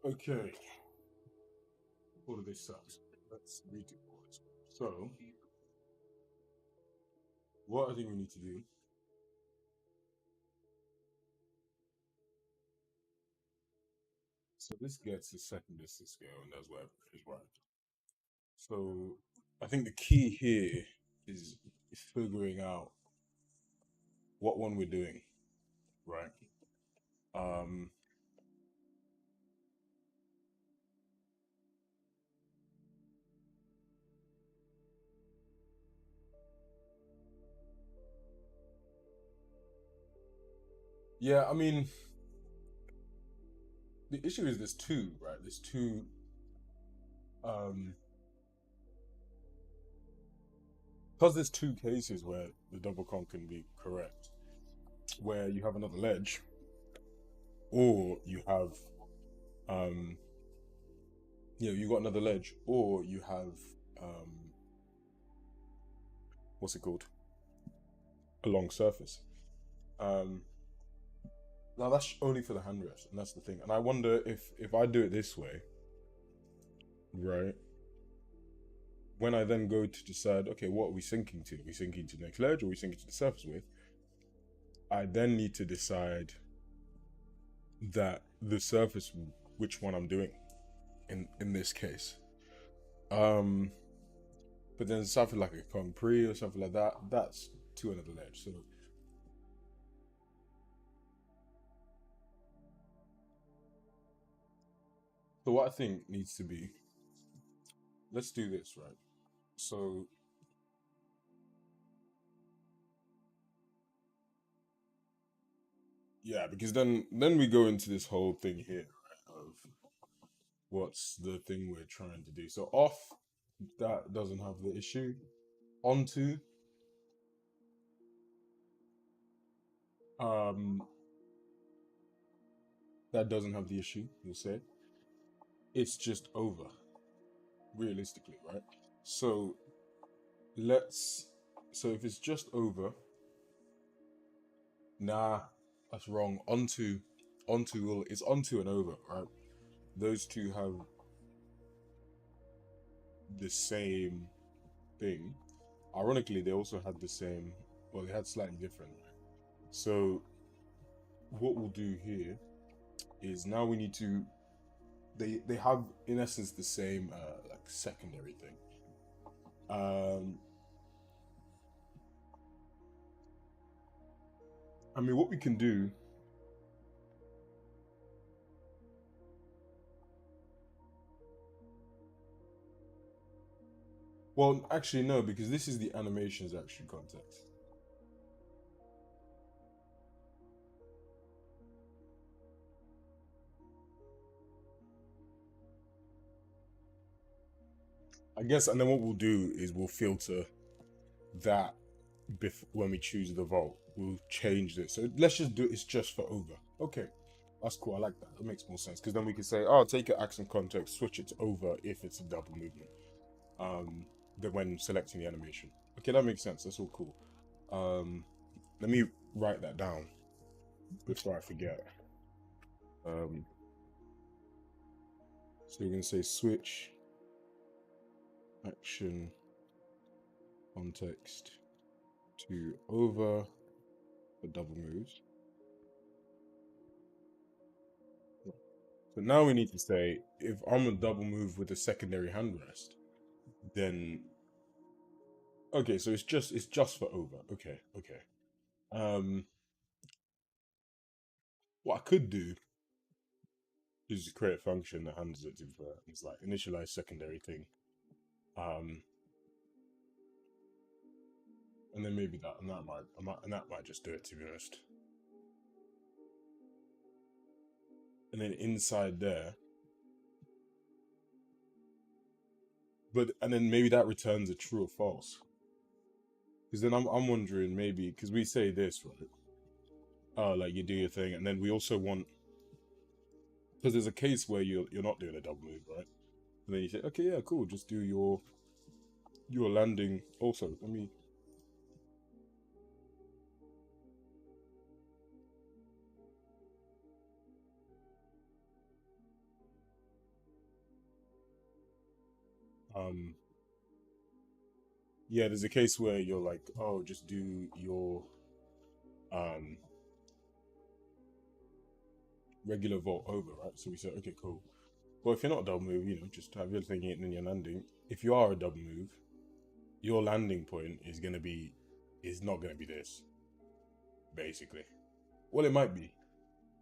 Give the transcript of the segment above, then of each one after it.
Okay, all of this sucks. Let's read it. So, what I think we need to do. So this gets the second distance scale, and that's where is right. So, I think the key here is figuring out what one we're doing, right? Um, yeah, I mean, the issue is there's two, right? There's two. Um, because there's two cases where the double con can be correct, where you have another ledge, or you have, um, you got another ledge, or you have, um, what's it called? A long surface. Um, Now that's only for the handrest, and that's the thing. And I wonder if I do it this way, right? When I then go to decide, okay, what are we sinking to? Are we sinking to the next ledge, or are we sinking to the surface with? I then need to decide that the surface, which one I'm doing in this case. Um, but then something like a concrete or something like that, that's to another ledge. So what I think needs to be, let's do this, right? So yeah, because then we go into this whole thing here, right, of what's the thing we're trying to do. So off, that doesn't have the issue. Onto, um, that doesn't have the issue, we'll say. It's just over, realistically, right? So let's, so if it's just over, nah, that's wrong. Onto will, it's onto and over, right? Those two have the same thing. Ironically, they also had the same, well, they had slightly different. So what we'll do here is now we need to, they have in essence the same like secondary thing. Um, I mean, what we can do. Well, actually, no, because this is the animations action context. I guess, and then what we'll do is we'll filter that when we choose the vault. We'll change it. So let's just do it's just for over. Okay, that's cool. I like that. That makes more sense because then we can say, oh, take your action context, switch it to over if it's a double movement. Then when selecting the animation. Okay, that makes sense. That's all cool. Um, Let me write that down before I forget. Um, so we're gonna say switch action context to over the double moves. So now we need to say if I'm a double move with a secondary hand rest, then okay, so it's just for over. Okay, okay. Um, what I could do is create a function that handles it to it's like initialize secondary thing. Um, and then maybe that and that might just do it to be honest. And then inside there, but and then maybe that returns a true or false. Because then I'm wondering maybe because we say this right, like you do your thing, and then we also want because there's a case where you're not doing a double move, right? And then you say, okay, yeah, cool, just do your landing also. Let me. Um, yeah, there's a case where you're like, oh, just do your um regular vault over, right? So we say, okay, cool. Well, if you're not a double move, just have your thing in and you're landing. If you are a double move, your landing point is not gonna be this, basically. Well, it might be.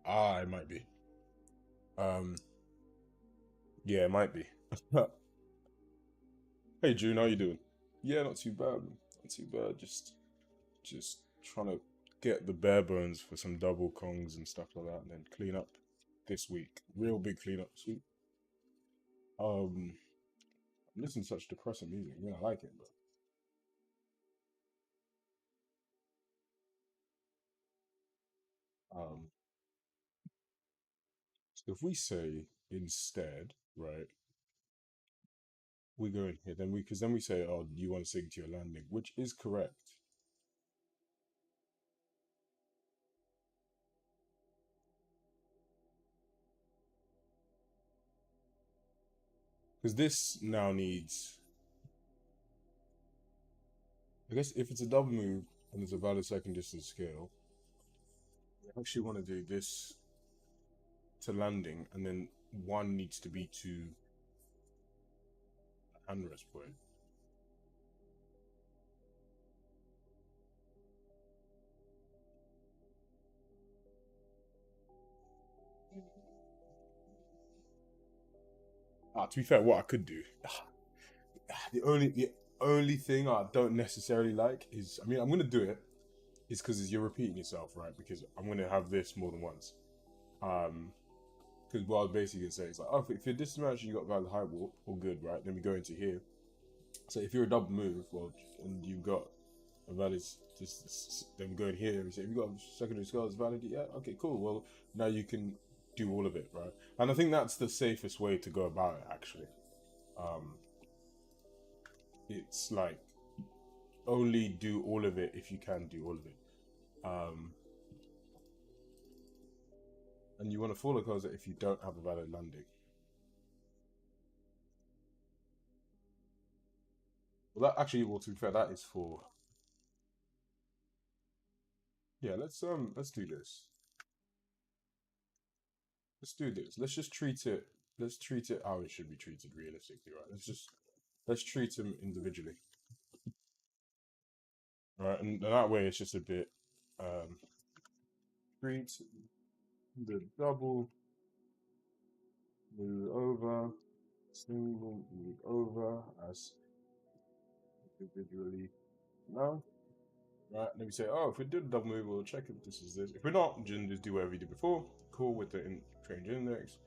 It might be. Um, yeah, it might be. Hey June, how you doing? Yeah, not too bad. Not too bad. Just trying to get the bare bones for some double kongs and stuff like that, and then clean up this week. Real big cleanup this week. Um, I'm listening to such depressing music. I mean, I like it, but um, so if we say instead, right, we go in here, then we say, oh, do you want to sing to your landing, which is correct. Because this now needs, I guess, if it's a double move and there's a valid second distance scale, I actually want to do this to landing, and then one needs to be to a hand rest point. To be fair, what I could do, the only thing I don't necessarily like is, I mean, I'm gonna do it, is because you're repeating yourself, right? Because I'm gonna have this more than once. Um, because what I was basically gonna say is like, oh, if you're this match, you got valid high warp, all good, right? Then we go into here. So if you're a double move, well, and you've got a valid, just then we go in here and say, if you got a secondary skull that's valid, yeah, okay, cool. Well, now you can do all of it, right? And I think that's the safest way to go about it, actually. Um, it's like only do all of it if you can do all of it. Um, and you want to follow closer if you don't have a valid landing. Well, that actually, well, to be fair, that is for, yeah. Let's do this. Let's do this. Let's just treat it. Let's treat it how it should be treated realistically, right? Let's treat them individually, right? And that way, it's just a bit. Um, treat the double move over, single move over as individually now. Right, and then we say, oh, if we did a double move, we'll check if this is this. If we're not, just do whatever we did before. Cool with the change index.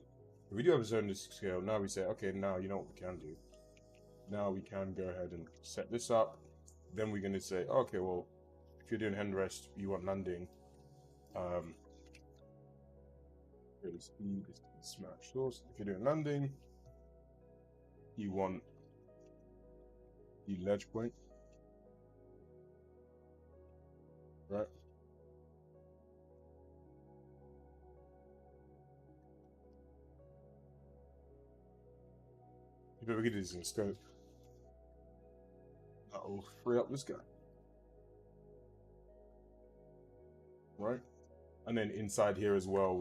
If we do have a zone scale, now we say, okay, now you know what we can do. Now we can go ahead and set this up. Then we're going to say, okay, well, if you're doing hand rest, you want landing. Speed is smash source. If you're doing landing, you want the ledge point, right? If we get this in scope, that will free up this guy, right? And then inside here as well,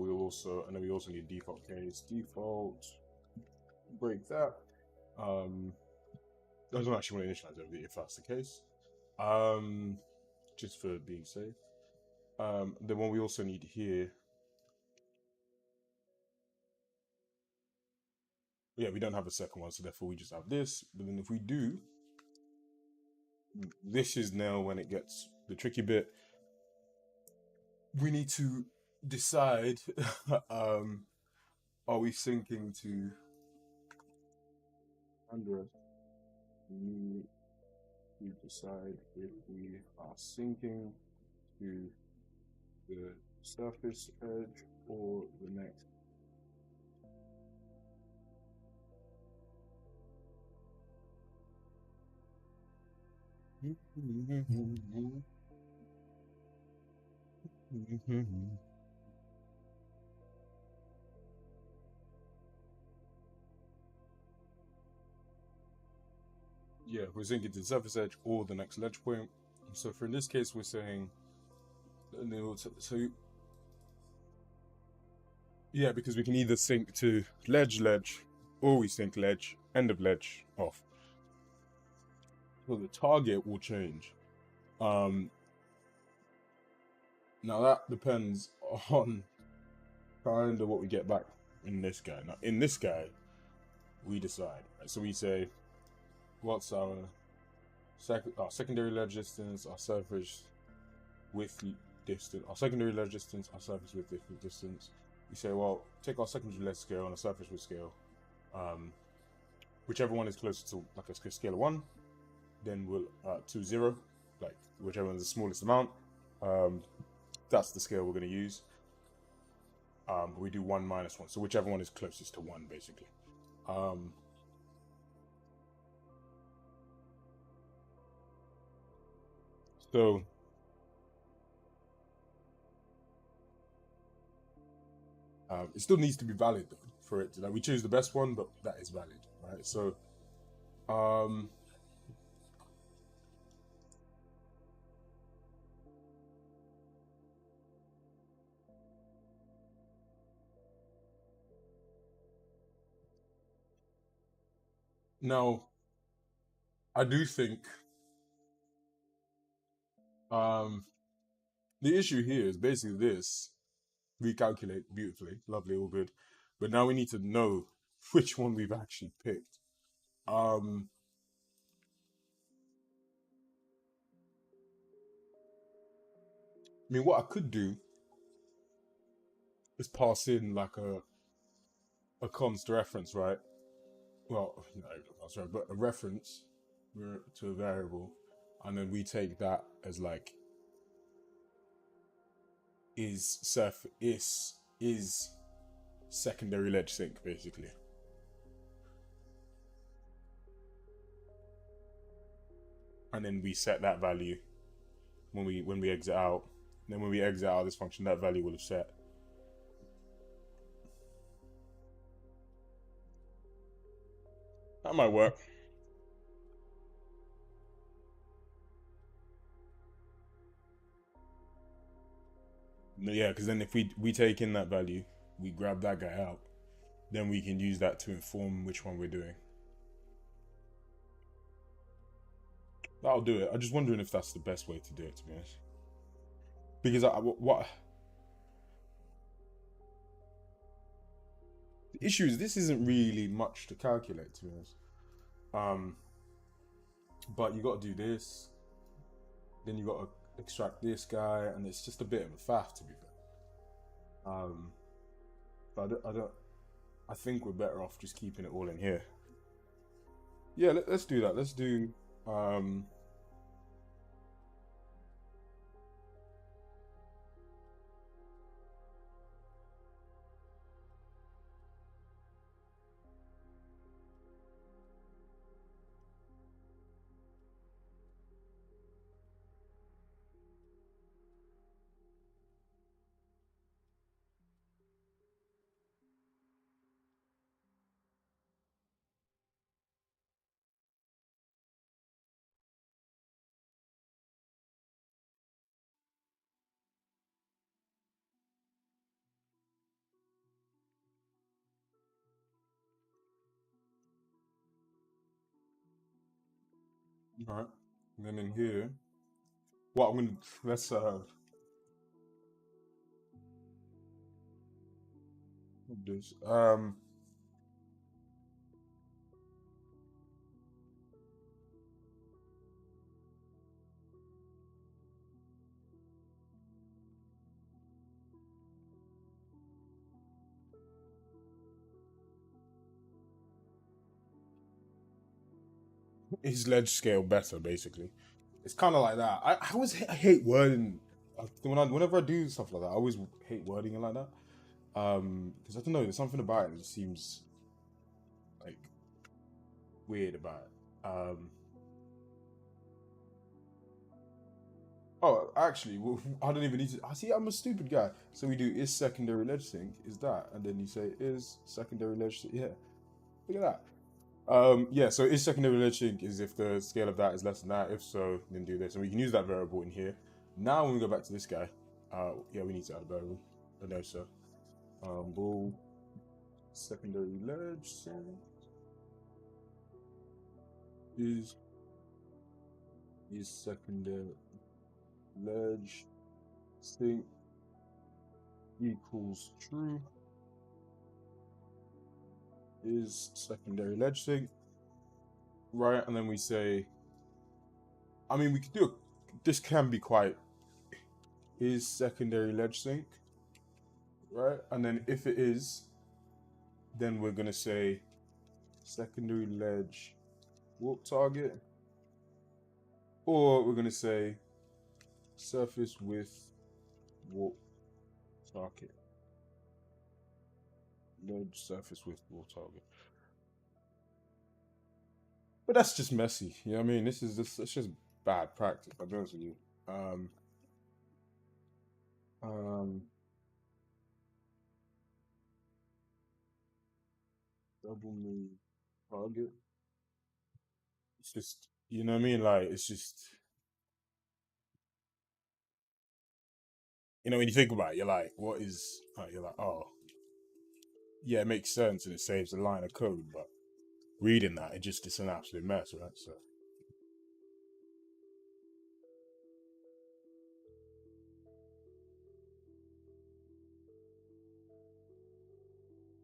and then we also need default case. Default, break that. I don't actually want to initialize everything if that's the case. Just for being safe. Then what we also need here, yeah, we don't have a second one, so therefore we just have this. But then if we do, this is now when it gets the tricky bit. We need to decide, are we syncing to Android? We need to decide if we are syncing to the surface edge or the next. Yeah, we're sinking to the surface edge or the next ledge point. So for in this case, we're saying, so yeah, because we can either sink to ledge, or we sink ledge, end of ledge, off. So the target will change. Now that depends on kind of what we get back in this guy. Now in this guy, we decide. Right? So we say, what's our secondary ledge distance, our surface width distance, our secondary ledge distance, our surface width distance. We say, well, take our secondary ledge scale and a surface width scale. Whichever one is closer to like a scale of 1, then we'll to 0, like whichever one is the smallest amount. That's the scale we're going to use. We do 1 minus 1, so whichever one is closest to 1, basically. So it still needs to be valid though, for it to, like, we choose the best one, but that is valid, right? So now I do think the issue here is basically this. We calculate beautifully, lovely, all good. But now we need to know which one we've actually picked. I mean, what I could do is pass in like a const reference, right? Well, no, that's right, but a reference to a variable, and then we take that as like is secondary ledge sink, basically. And then we set that value when we exit out. And then when we exit out of this function, that value will have set. That might work. Yeah, because then if we take in that value, we grab that guy out, then we can use that to inform which one we're doing. That'll do it. I'm just wondering if that's the best way to do it, to be honest. Because what the issue is, this isn't really much to calculate, to be honest. But you got to do this, then you got to extract this guy, and it's just a bit of a faff, to be fair. But I think we're better off just keeping it all in here. Yeah, let's do that. Let's do all right. And then in here, what I'm gonna let's this his ledge scale better, basically. It's kind of like that. I always hate wording whenever I do stuff like that. I always hate wording it like that. Because I don't know, there's something about it that just seems like weird about it. Oh, actually, I don't even need to. I see. I'm a stupid guy. So we do is secondary ledge sink is that, and then you say is secondary ledge sink. Yeah, look at Yeah, so is secondary ledge sync is if the scale of that is less than that. If so, then do this. And we can use that variable in here. Now when we go back to this guy, yeah, we need to add a variable. No, sir. Bool secondary ledge sync is secondary ledge sync equals true is secondary ledge sync, right? And then we say, I mean, we could do this can be quite is secondary ledge sync, right? And then if it is, then we're gonna say secondary ledge warp target, or we're gonna say surface with warp target, ledge surface with warp target. But that's just messy. You know what I mean? This is just it's just bad practice. I'll be honest with you. Um, double move target. It's just you know what I mean. Like it's just you know when you think about it, you're like, what is? You're like, oh, yeah, it makes sense and it saves a line of code, but reading that, it just it's an absolute mess, right? So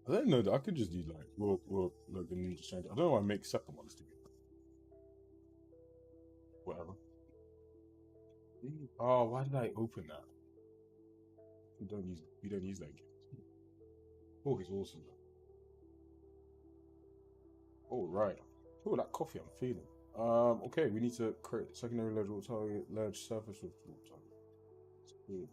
I don't know that I could just do like we'll look and then just change it. I don't know why I make second ones to be whatever. Oh, why did I open that? We don't use that gift. Oh, he's awesome though. Oh right. Oh, that coffee I'm feeling. Okay, we need to create secondary ledge target ledge surface with target. Cool.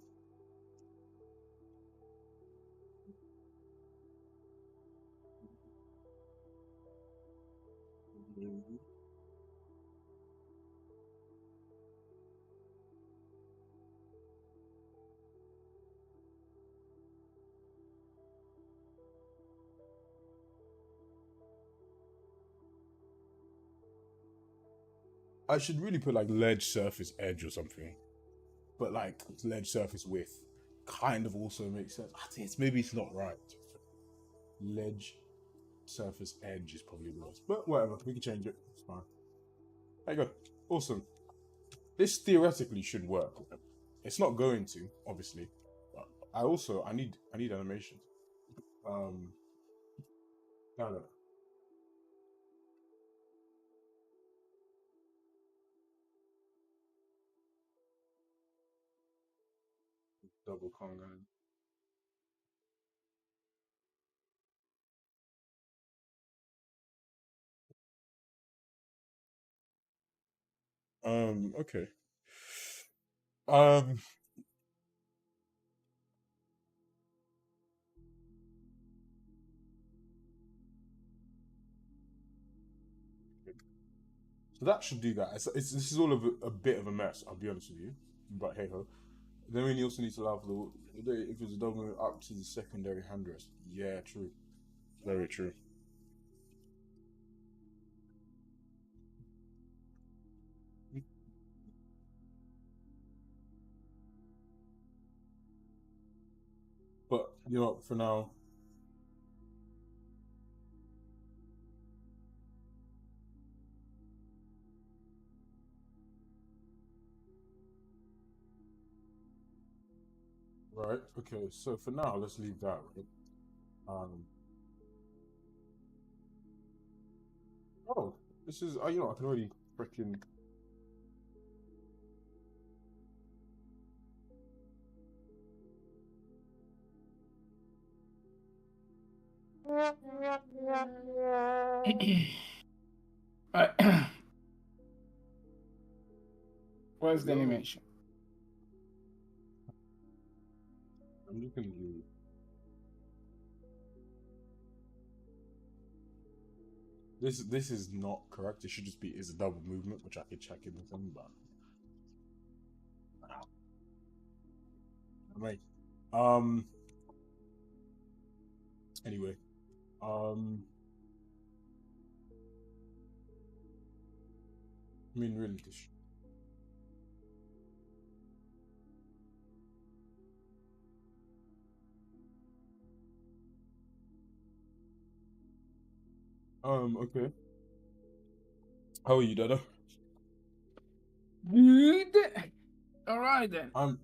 I should really put like ledge surface edge or something, but like ledge surface width kind of also makes sense. I think maybe it's not right. Ledge surface edge is probably the worst, but whatever. We can change it. It's fine. There you go. Awesome. This theoretically should work. It's not going to, obviously. But I need animation. Um, no, double Congo. Okay. Um, so that should do that. This is all of a bit of a mess. I'll be honest with you, but hey ho. Then we also need to allow for if it's a double up to the secondary hand rest. Yeah, true. Very true. But you know, what, for now, right? Okay, so for now, let's leave that. Right? Um. Oh, this is. You know, I can already freaking. Right. What's the Yo, animation? I'm just gonna do. This is not correct. It should just be is a double movement, which I could check in with them, but right. Um. Anyway. Um. I mean, really, this. Okay. How are you, Dada? Good. All right then. I'm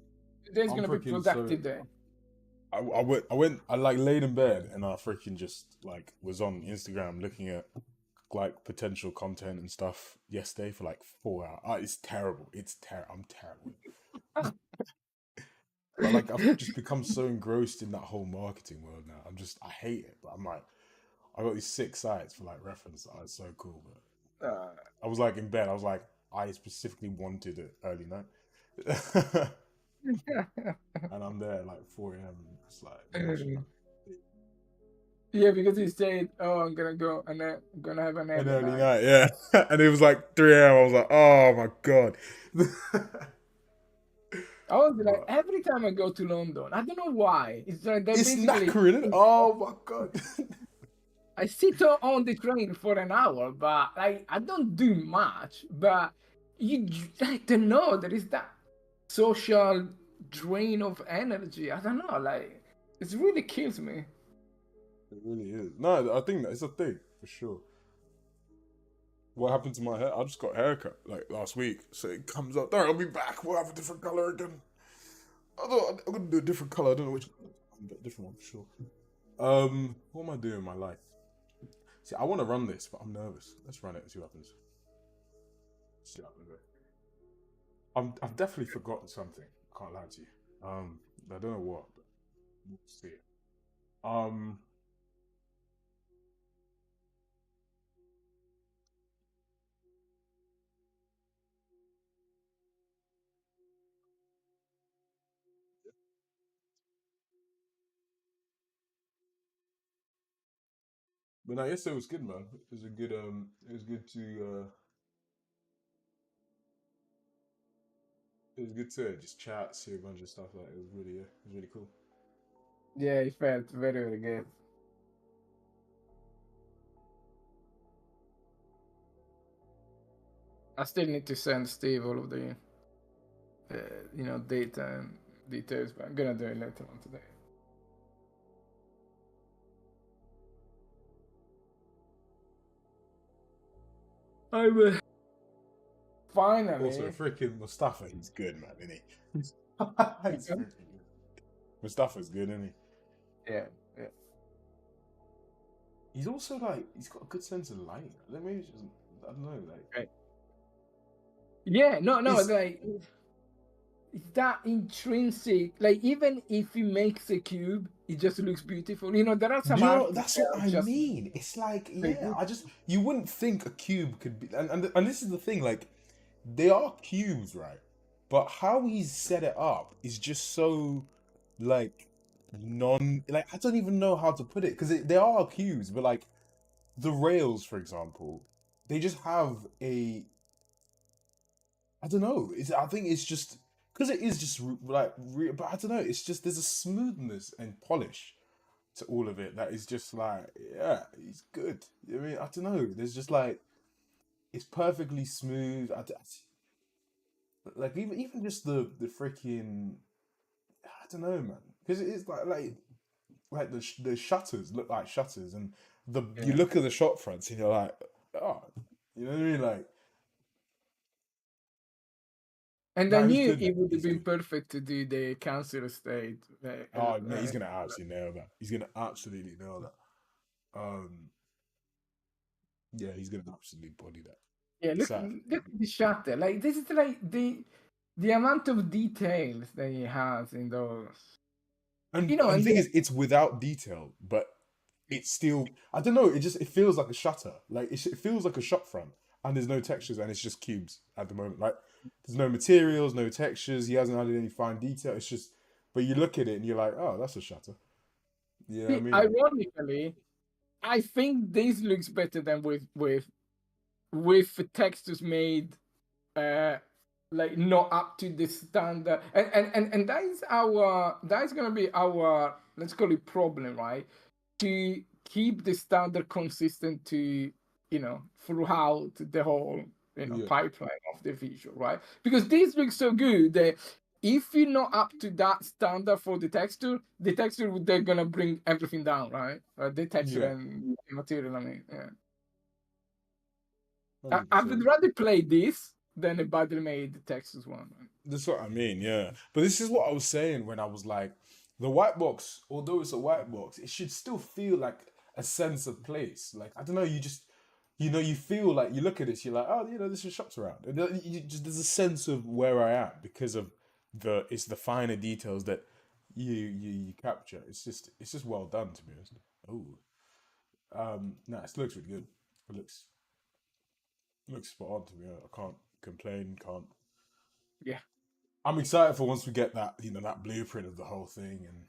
Today's I'm gonna be freaking so. productive day. I like laid in bed and I freaking just like was on Instagram looking at like potential content and stuff yesterday for like 4 hours. It's terrible. It's terrible. I'm terrible. But like I've just become so engrossed in that whole marketing world now. I hate it. But I'm like I got these 6 sites for like reference. Oh, it's so cool. But Uh, I was like in bed. I was like I specifically wanted it early night. And I'm there like 4 a.m. It's like watching yeah, because he said, "Oh, I'm gonna go and then I'm gonna have an an early early night." night, yeah. And it was like 3 a.m. I was like, oh my god. I was like, But every time I go to London, I don't know why. It's like they it's basically. knackering, isn't it? Oh my god. I sit on the train for an hour, but I don't do much. But I don't know. There is that social drain of energy. I don't know. Like it really kills me. It really is. No, I think that it's a thing for sure. What happened to my hair? I just got a haircut like last week, so it comes up. Don't worry, I'll be back. We'll have a different color again. I'm gonna do a different color. I don't know which, but different one for sure. What am I doing in my life? See, I want to run this, but I'm nervous. Let's run it and see what happens. See what happens. I've definitely forgotten something. I can't lie to you. I don't know what, but we'll see. Um, but no, yesterday was good, man. It was a good. It was good to. It was good to just chat, see a bunch of stuff. Like it was really, it was really cool. Yeah, it felt very, very good. I still need to send Steve all of the, data and details, but I'm gonna do it later on today. I will. Also, Finally. freaking Mustafa, he's good, man, isn't he? He's freaking good. Mustafa's good, isn't he? Yeah, yeah. He's also like he's got a good sense of light. Like, maybe it's just I don't know, like Right. Yeah, no, it's like it's that intrinsic. Like even if he makes a cube, it just looks beautiful. There are some you know artists that's that what are I just mean. It's like very yeah, good. I just you wouldn't think a cube could be, and this is the thing, like they are cubes, right? But how he's set it up is just so like like I don't even know how to put it because they are cubes, but like the rails, for example, they just have a I don't know. I think it's just because it is just but I don't know. It's just there's a smoothness and polish to all of it that is just like, yeah, he's good. I mean, I don't know. There's just like it's perfectly smooth. Like even just the freaking I don't know, man. Because it is like the shutters look like shutters, and you Yeah. look at the shot fronts and you're like, oh, you know what I mean? Like, And I no, he's knew good, it man. would have He's been good. perfect to do the council estate. Oh, mate, he's gonna absolutely nail that. He's gonna absolutely nail that. Yeah, he's gonna absolutely body that. Yeah, Sad. look at the shutter. Like this is like the amount of details that he has in those. And the And thing is, it's without detail, but it's still. I don't know. It feels like a shutter. Like it feels like a shot front, and there's no textures, and it's just cubes at the moment. Like there's no materials, no textures. He hasn't added any fine detail. It's just. But you look at it and you're like, oh, that's a shutter. You know what I mean? ironically, I think this looks better than with textures made uh like not up to the standard. And that is gonna be our, let's call it, problem, right? To keep the standard consistent to throughout the whole Yeah. pipeline of the visual, right? Because this looks so good that if you're not up to that standard for the texture they're gonna bring everything down, right? The texture Yeah. and the material. I mean, yeah. I would 100%. rather play this than a badly made Texas one. That's what I mean, yeah. But this is what I was saying when I was like, the white box, although it's a white box, it should still feel like a sense of place. Like, I don't know, you just, you feel like, you look at this, you're like, oh, there's just shops around. And there's a sense of where I am because of it's the finer details that you capture. It's just well done, to be honest. Oh, no, it looks really good. It looks spot on to me. I can't complain. Can't. Yeah, I'm excited for once we get that, that blueprint of the whole thing, and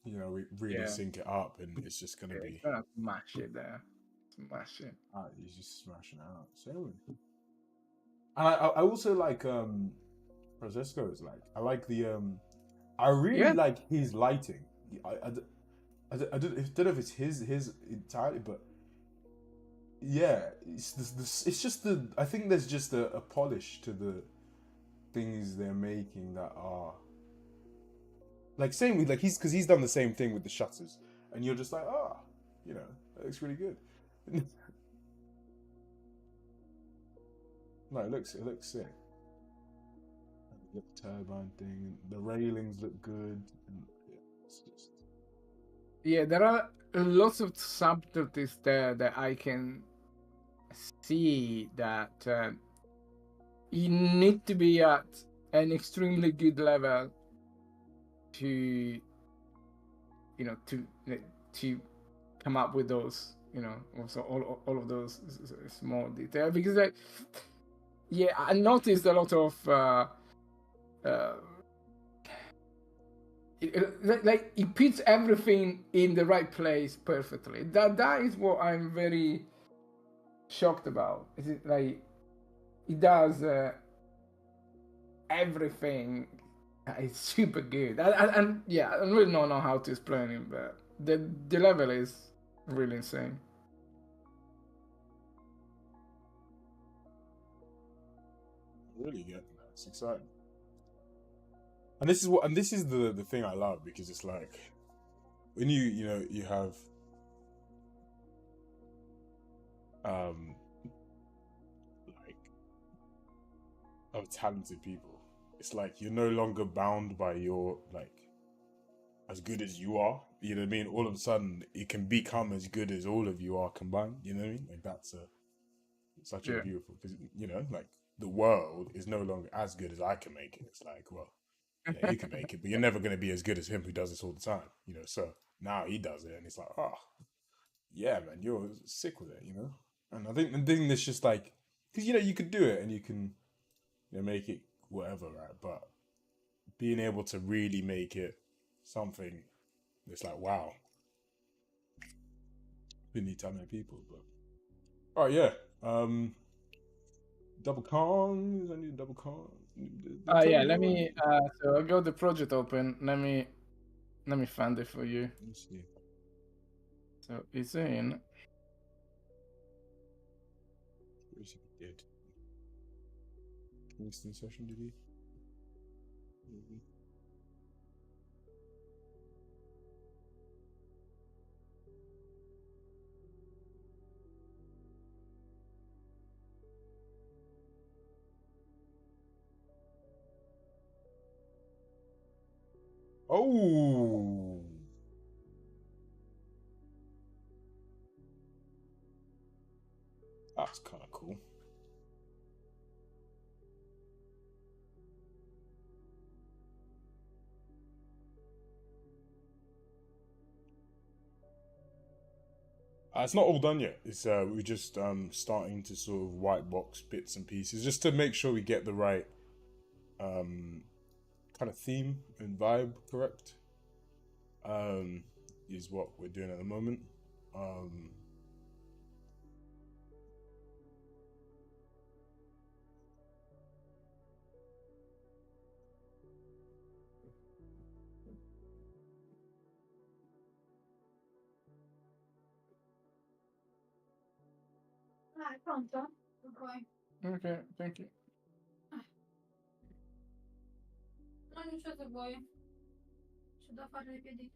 we really yeah, sync it up, and it's just gonna yeah. be. Gonna smash it there, smash it. He's just smashing it out. So, and I also like Francesco's like I like the I really Yeah, like his lighting. I don't know if it's his entirely, but yeah, it's just I think there's just a polish to the things they're making that are like same with like he's done the same thing with the shutters, and you're just like that looks really good. No, it looks sick. And the little turbine thing, and the railings look good, and yeah, it's just yeah. There are lots of subtleties there that I can see that you need to be at an extremely good level to to come up with those, also all of those small details. Because like, yeah, I noticed a lot of uh like it puts everything in the right place perfectly. That is what I'm very shocked about. Is it like it does everything is super good. And yeah, I don't really know how to explain it, but the level is really insane. really getting that. It's exciting, and this is the thing I love because it's like when you have um like of talented people. It's like you're no longer bound by your like as good as you are. You know what I mean? All of a sudden, it can become as good as all of you are combined. You know what I mean? Like that's such a Yeah. beautiful because like the world is no longer as good as I can make it. It's like, well, yeah, you can make it, but you're never going to be as good as him who does this all the time. So now he does it, and it's like, oh, yeah, man, you're sick with it. And I think the thing that's just like, because you could do it and you can make it whatever, right? But being able to really make it something that's like, wow, we need that many people. But all right, yeah. Double con. I need a double con. Tell Yeah, me let more. me so I got the project open. Let me find it for you. Let's see. So it's in. Where is he dead? Kingston session, did he? Mhm. Oh, that's kind of cool. It's not all done yet. It's we're just starting to sort of white box bits and pieces just to make sure we get the right um kind of theme and vibe correct. Um, is what we're doing at the moment. Um, Ah, è pronto? Ok. Okay, thank you. Nu am nicio nevoie. Și de afară de piedic.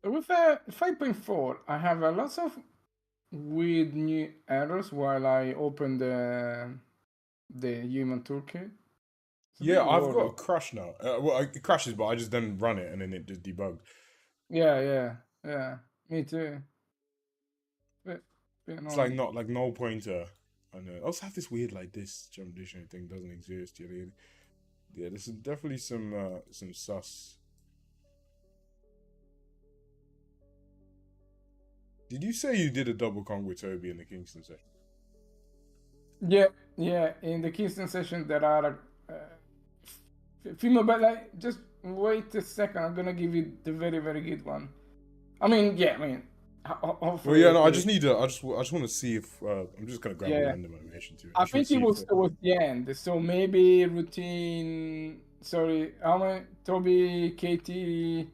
With 5.4, I have a lot of weird new errors while I open the human toolkit. It's a Yeah, bit I've got a worrying. crash now. Well, it crashes, but I just then run it and then it just debugged. Yeah. Me too. Bit It's like annoying. not like null pointer. I know. I also have this weird like this jump dictionary thing doesn't exist. Yeah, there's definitely some sus. Did you say you did a double conk with Toby in the Kingston session? Yeah. In the Kingston session, there are female, but like, just wait a second. I'm gonna give you the very, very good one. I mean, Well, hopefully. yeah, no. I just need to. I just want to see if I'm just gonna grab a Yeah. random animation too. I just wanna think it see if was towards the end. So maybe routine. Sorry, how many? Toby, Katie.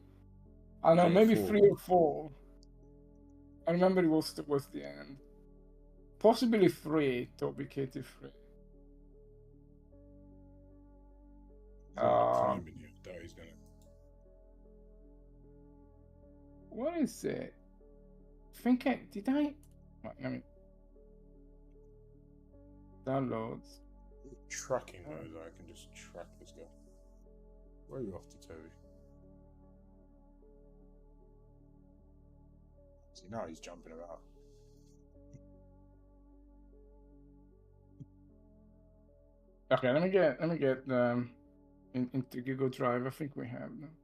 I don't know, maybe 4. 3 or 4. I remember it was towards the end. Possibly 3, Toby, Katie, 3. He's not climbing yet. Though he's gonna. What is it? Did I? Let me. Downloads. Tracking those, I can just track this guy. Where are you off to, Toby? See, now he's jumping about. Okay, let me get into Google Drive. I think we have them.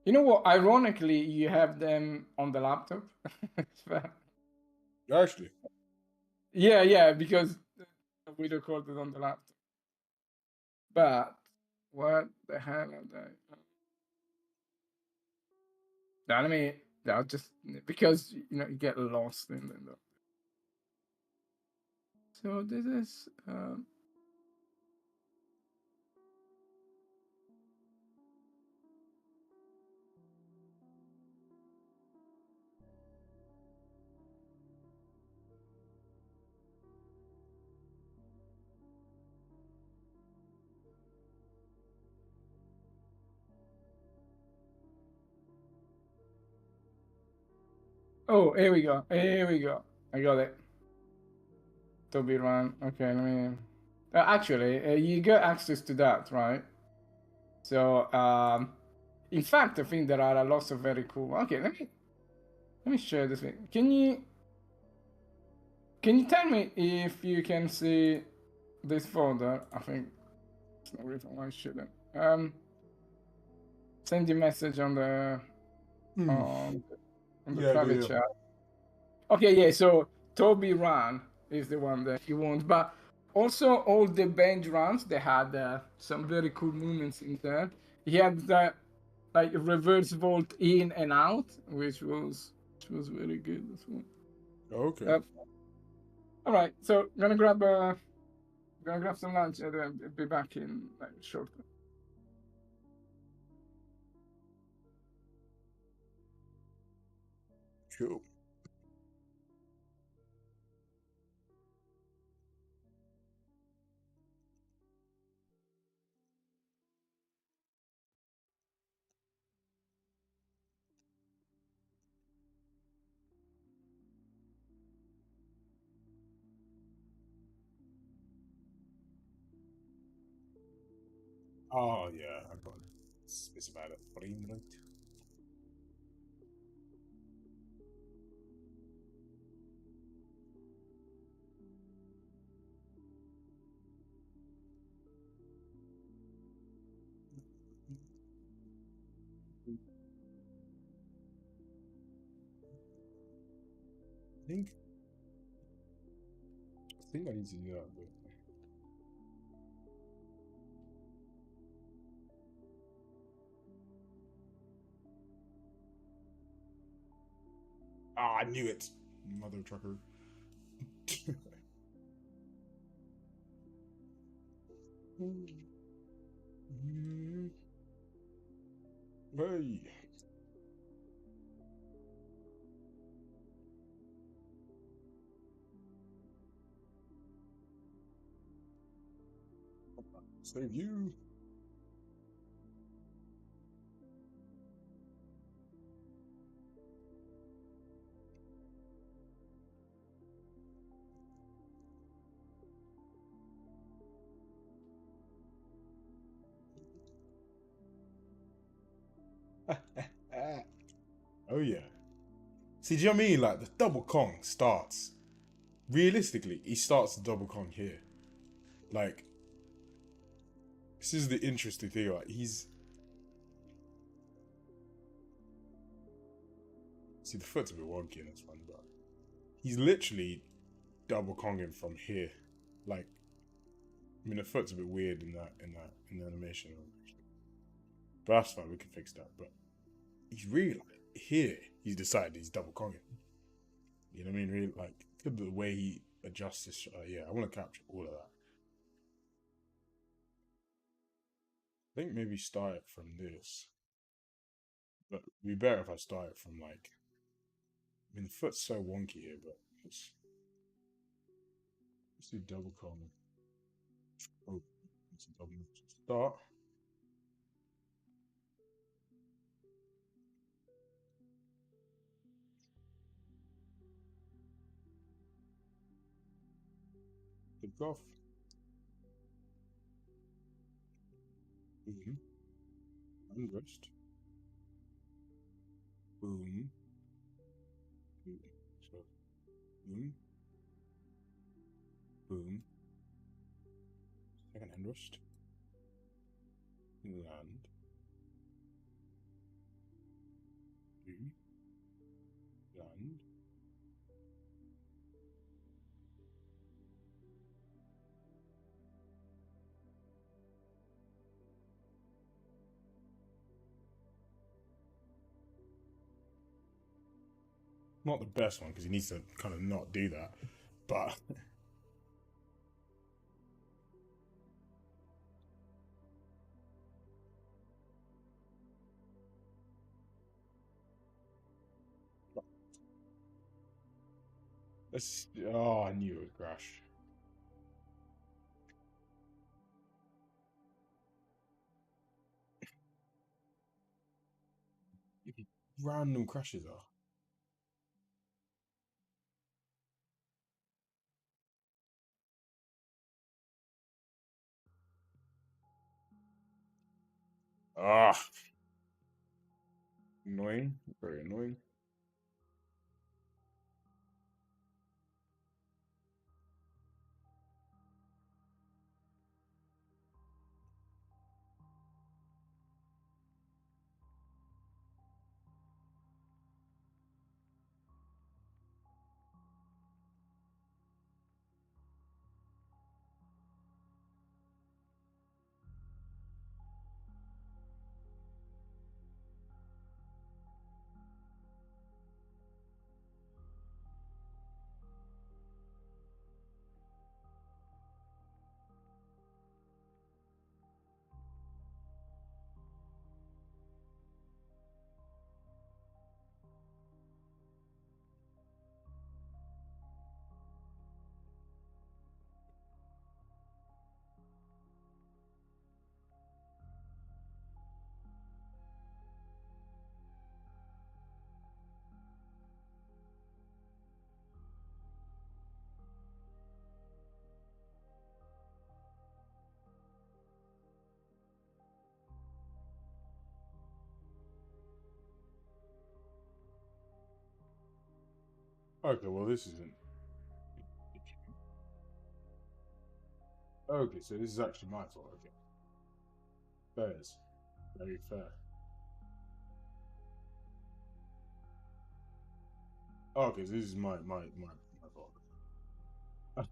You know what? Ironically, you have them on the laptop. Actually, yeah, because we recorded on the laptop. But what the hell are they? Now, let me. I'll just because you get lost in the. So this is. Oh, here we go. I got it. Toby run. Okay, let me. Actually, you get access to that, right? So, in fact, I think there are a lot of very cool. Okay, let me share this thing. Can you tell me if you can see this folder? I think it's no reason why I shouldn't. Send you message on the on the private chat. Okay, yeah. So Toby Run is the one that you want, but also all the bench runs they had some very cool movements in there. He had that like reverse vault in and out, which was very good as well. okay. All right, so gonna grab some lunch and then be back in like shortly. Cool. Oh yeah, I got it. It's about a 3 minute. I think I need to do that, but I knew it, mother trucker. Hey. Oi. Save you. Oh yeah. See, do you know what I mean? Like the double Kong starts. Realistically, he starts the double Kong here. Like, this is the interesting thing. Like, he's. See, the foot's a bit wonky in this one, but he's literally double Konging from here. Like, I mean, the foot's a bit weird in the animation. But that's fine, we can fix that. But he's really like here. He's decided he's double Konging. You know what I mean? Really, like the way he adjusts his. Yeah, I want to capture all of that. I think maybe start it from this, but it'd be better if I start it from like. I mean, the foot's so wonky here, but let's do double Kong. Oh, it's a double start. Kick off. Boom. And rest. Boom. Boom. So, boom. Boom. Second hand rest. Land. Boom. Land. Not the best one because he needs to kind of not do that, but let's. Oh, I knew it would crash. Random crashes are. Ah, annoying. Very annoying. Okay, well this isn't. Okay, so this is actually my fault. Okay, fairs, very fair. Okay, so this is my fault.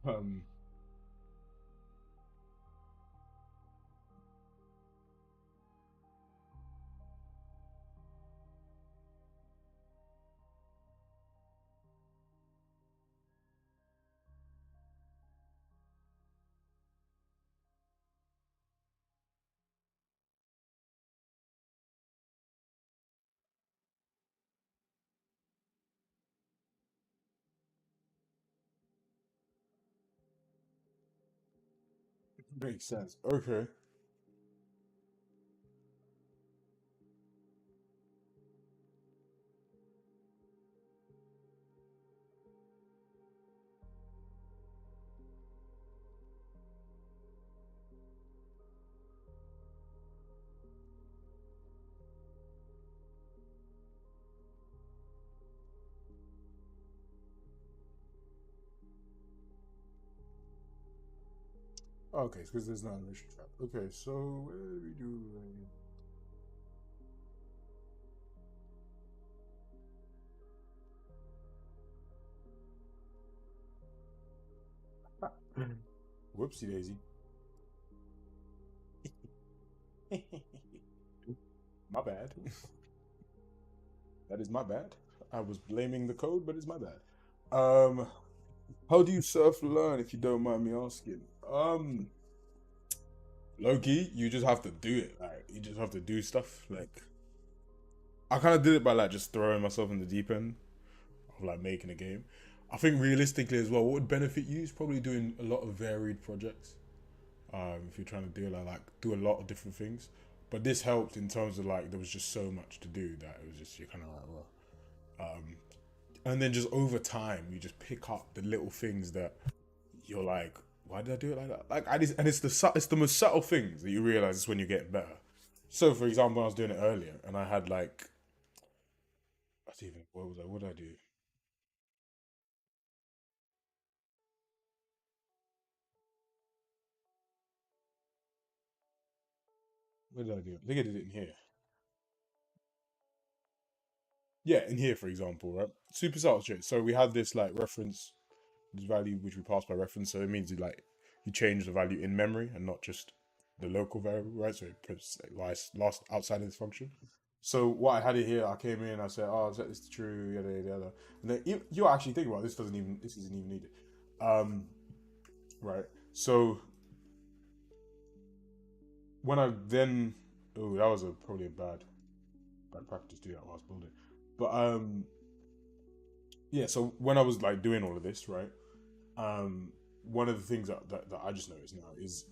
Um, Makes sense. Okay. Okay, because there's not an issue trap. Okay, so what do we do? Whoopsie daisy. My bad. That is my bad. I was blaming the code, but it's my bad. How do you surf learn if you don't mind me asking? Loki, you just have to do it. Like you just have to do stuff. Like I kind of did it by like just throwing myself in the deep end of like making a game. I think realistically as well, what would benefit you is probably doing a lot of varied projects. If you're trying to do a lot of different things. But this helped in terms of like there was just so much to do that it was just you're kind of like and then just over time you just pick up the little things that you're like, why did I do it like that? Like and it's the most subtle things that you realize is when you're getting better. So for example, I was doing it earlier and I had like I don't even what was I what did I do? What did I do? I think I did it in here. Yeah, in here for example, right? Super subtle shit. So we had this like reference this value which we pass by reference, so it means you change the value in memory and not just the local variable, right? So it puts lies last outside of this function. So what I had it here, I came in, I said, "Oh, set this to true, yada yada yada," and then you actually think about it, this isn't even needed, um, right? So when I then, oh, that was probably a bad practice to do that while I was building, but yeah. So when I was like doing all of this, right? Um, one of the things that I just noticed now is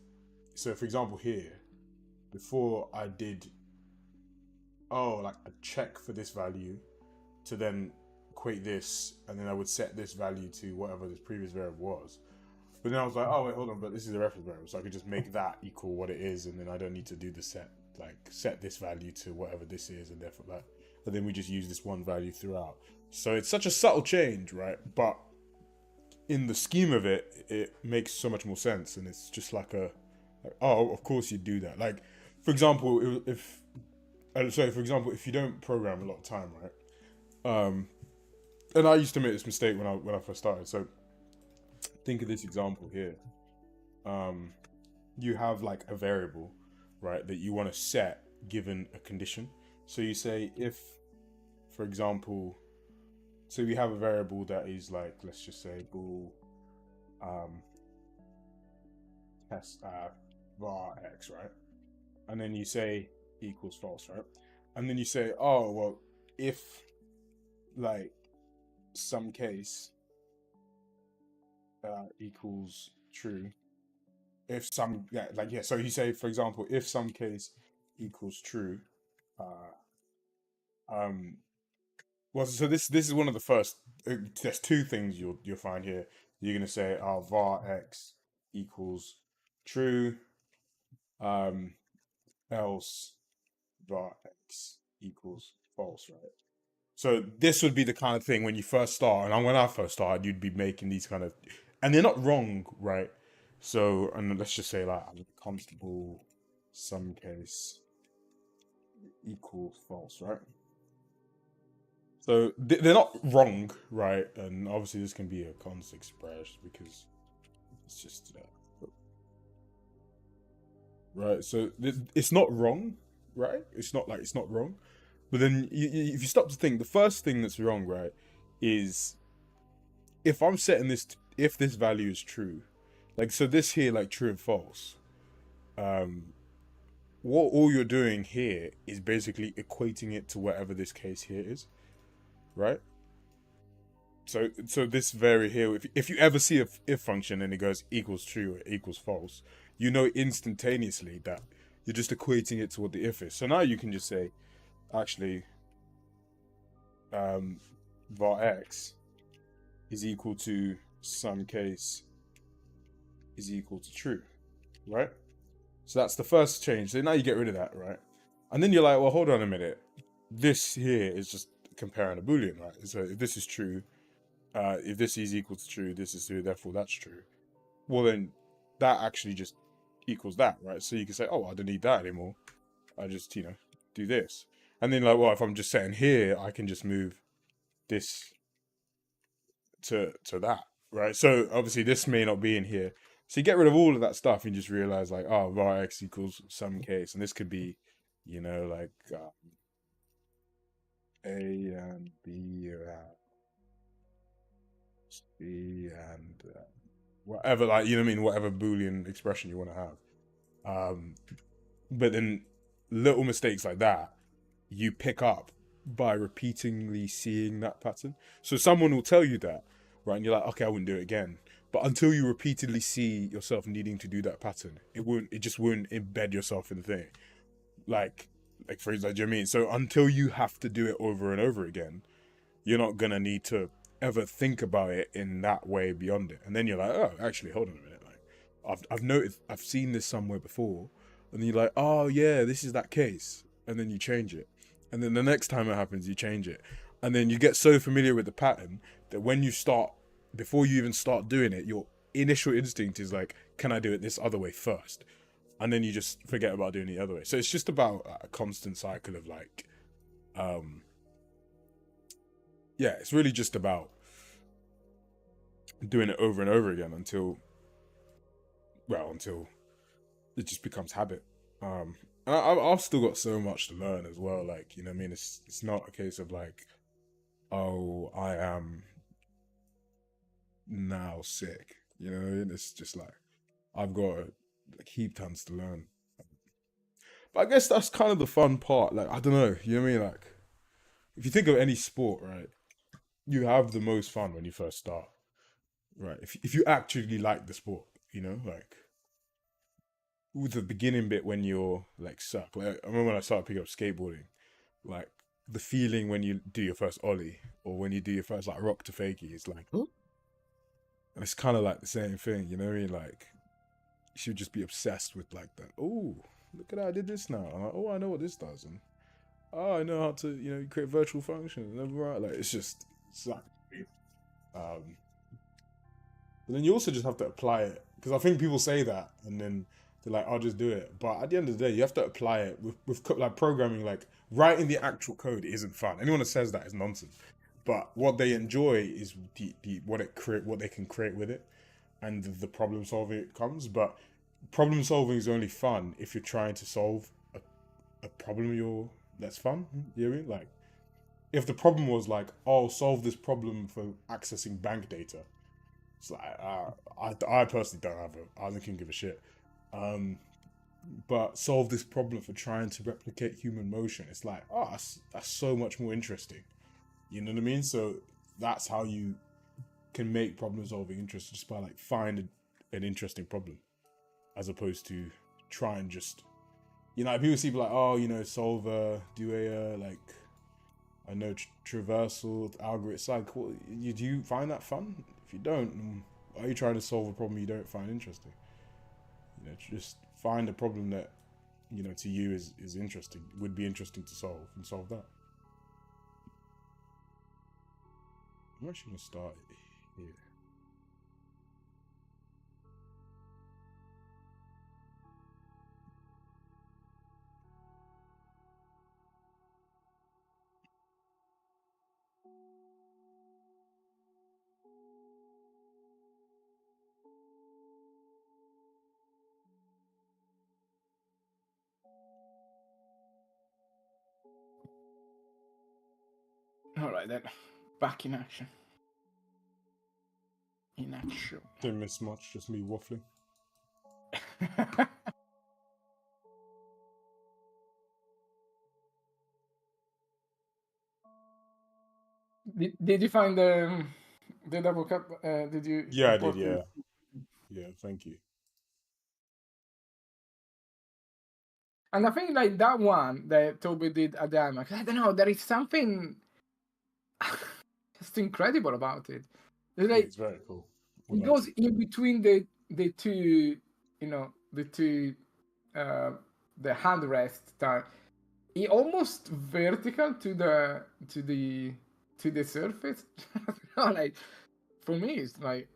so for example here before I did like a check for this value to then equate this and then I would set this value to whatever this previous variable was, but then I was like, oh wait, hold on, but this is a reference variable, so I could just make that equal what it is and then I don't need to do the set this value to whatever this is and therefore that, and then we just use this one value throughout. So it's such a subtle change, right? But in the scheme of it, it makes so much more sense, and it's just like oh, of course you do that. Like, for example, if sorry, for example, if you don't program a lot of time, right? And I used to make this mistake when I first started. So think of this example here. Um, you have like a variable, right, that you want to set given a condition. So you say if, for example, so we have a variable that is like let's just say bool um, test var x, right? And then you say equals false, right? And then you say, oh well, if like some case equals true, if some yeah. So you say, for example, if some case equals true, uh, um, well, so this is one of the first. There's two things you'll find here. You're gonna say, oh, var x equals true, um, else var x equals false, right? So this would be the kind of thing when you first start, and when I first started, you'd be making these kind of, and they're not wrong, right? So, and let's just say like constable some case equals false, right? So they're not wrong, right? And obviously this can be a const express because it's just right. So it's not wrong, right? It's not wrong. But then if you stop to think, the first thing that's wrong, right, is if I'm setting this, if this value is true, like so this here, like true and false, um, what all you're doing here is basically equating it to whatever this case here is, right? So this vary here, if you ever see a if function and it goes equals true or equals false, you know instantaneously that you're just equating it to what the if is. So now you can just say, actually, var x is equal to some case is equal to true, right? So that's the first change. So now you get rid of that, right? And then you're like, well, hold on a minute. This here is just comparing a Boolean, right? So if this is true, if this is equal to true, this is true, therefore that's true. Well, then that actually just equals that, right? So you can say, oh, I don't need that anymore. I just, do this. And then like, well, if I'm just setting here, I can just move this to that, right? So obviously this may not be in here. So you get rid of all of that stuff and you just realize like, oh, var x equals some case. And this could be, like A and B and C and whatever, like, whatever Boolean expression you want to have. But then little mistakes like that, you pick up by repeatedly seeing that pattern. So someone will tell you that, right? And you're like, okay, I wouldn't do it again. But until you repeatedly see yourself needing to do that pattern, it just won't embed yourself in the thing. Like for example, do you know what I mean? So until you have to do it over and over again, you're not gonna need to ever think about it in that way beyond it. And then you're like, oh, actually, hold on a minute. Like, I've noticed, I've seen this somewhere before. And then you're like, oh yeah, this is that case. And then you change it. And then the next time it happens, you change it. And then you get so familiar with the pattern that when you start, before you even start doing it, your initial instinct is like, can I do it this other way first? And then you just forget about doing it the other way. So it's just about a constant cycle of like, yeah, it's really just about doing it over and over again until it just becomes habit. And I've still got so much to learn as well. Like, you know what I mean? It's not a case of like, oh, I am now sick. You know what I mean? It's just like, I've got like heap tons to learn. But I guess that's kind of the fun part. Like, I don't know, you know what I mean? Like, if you think of any sport, right, you have the most fun when you first start, right? If you actually like the sport, like with the beginning bit when you're like suck. Like, I remember when I started picking up skateboarding, like the feeling when you do your first ollie or when you do your first like rock to fakie is like, and it's kind of like the same thing, you know what I mean? Like, you should just be obsessed with like that. Oh, look at how I did this now. I'm like, oh, I know what this does, and oh, I know how to create virtual functions. Right, like it's like, but then you also just have to apply it, because I think people say that and then they're like, I'll just do it. But at the end of the day, you have to apply it with like programming. Like writing the actual code isn't fun. Anyone that says that is nonsense. But what they enjoy is what they can create with it, and the problem solving it comes. But problem solving is only fun if you're trying to solve a problem that's fun. You know what I mean? Like, if the problem was like, oh, solve this problem for accessing bank data, it's like, I personally I don't give a shit. But solve this problem for trying to replicate human motion. It's like, oh, that's so much more interesting. You know what I mean? So that's how you can make problem solving interesting, just by like find an interesting problem, as opposed to try and just, people see like, oh, solve do a like, I know traversal algorithm. It's like, well, do you find that fun? If you don't, why are you trying to solve a problem you don't find interesting? Just find a problem that, to you is interesting, would be interesting to solve, and solve that. I'm actually gonna start here. All right then, back in action. In action. Didn't miss much, just me waffling. Did you find the double cup. Did you? Yeah, I did. import it? Yeah, yeah. Thank you. And I think like that one that Toby did at the IMAX, I don't know, there is something just incredible about it. It's Yeah, like it's very cool. it goes in between the two, you know, the two the handrest type. It almost vertical to the surface. Like for me, it's like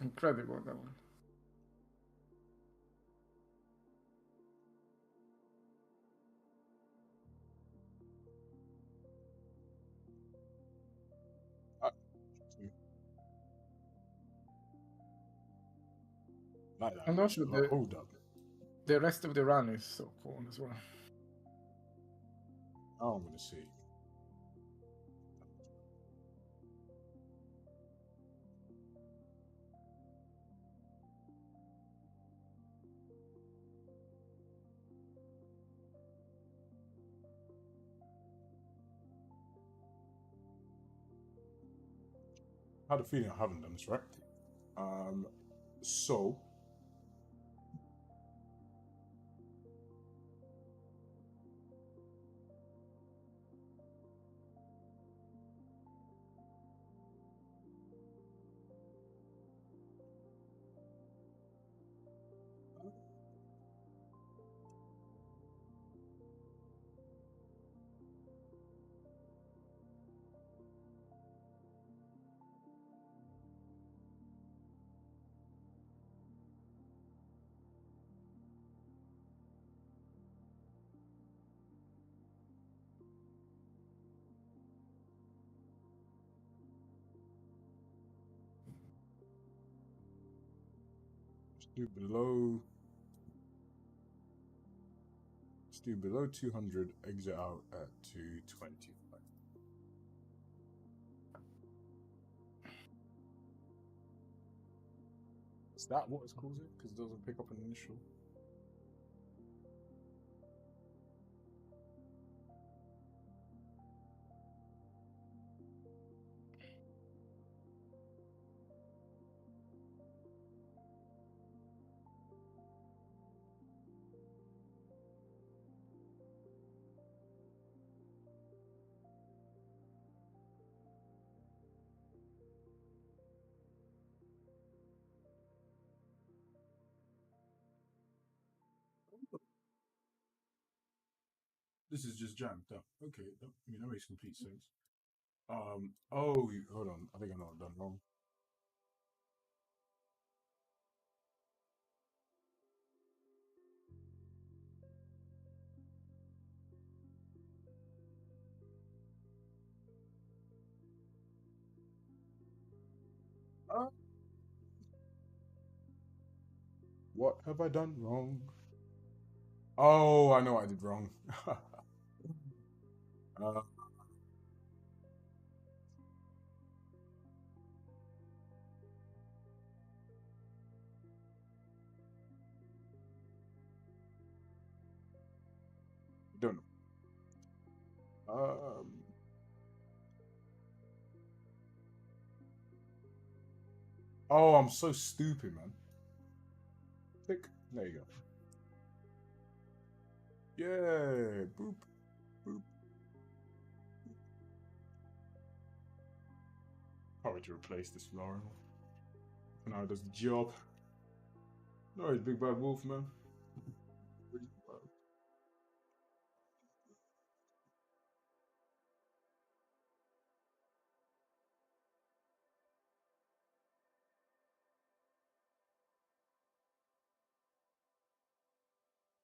incredible that one. Like that And also animation a lot. Hold up. the rest of the run is so cool as well. Oh, I'm gonna see. I had a feeling I haven't done this right. So let's do below 200, exit out at 225. Is that what it's causing? Because it doesn't pick up an initial. This is just jammed up. Okay, that makes complete sense. Oh, hold on. I think I know what I've done wrong. What have I done wrong? Oh, I know what I did wrong. uh, don't know. Oh, I'm so stupid, man. Click. There you go. Yeah. Boop. Boop. Probably to replace this Laurel. Now it does the job. No, he's big bad wolf, man.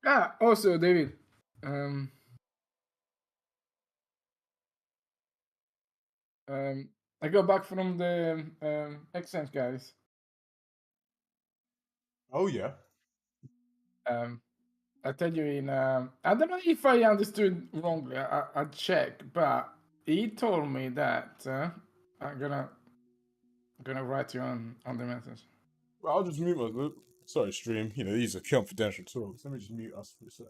Ah, also David, um, I got back from the exchange guys. Oh yeah. I tell you in I don't know if I understood wrongly. I checked, but he told me that I'm gonna write you on the message. Well, I'll just mute my. Sorry, stream. You know these are confidential talks. Let me just mute us for a sec.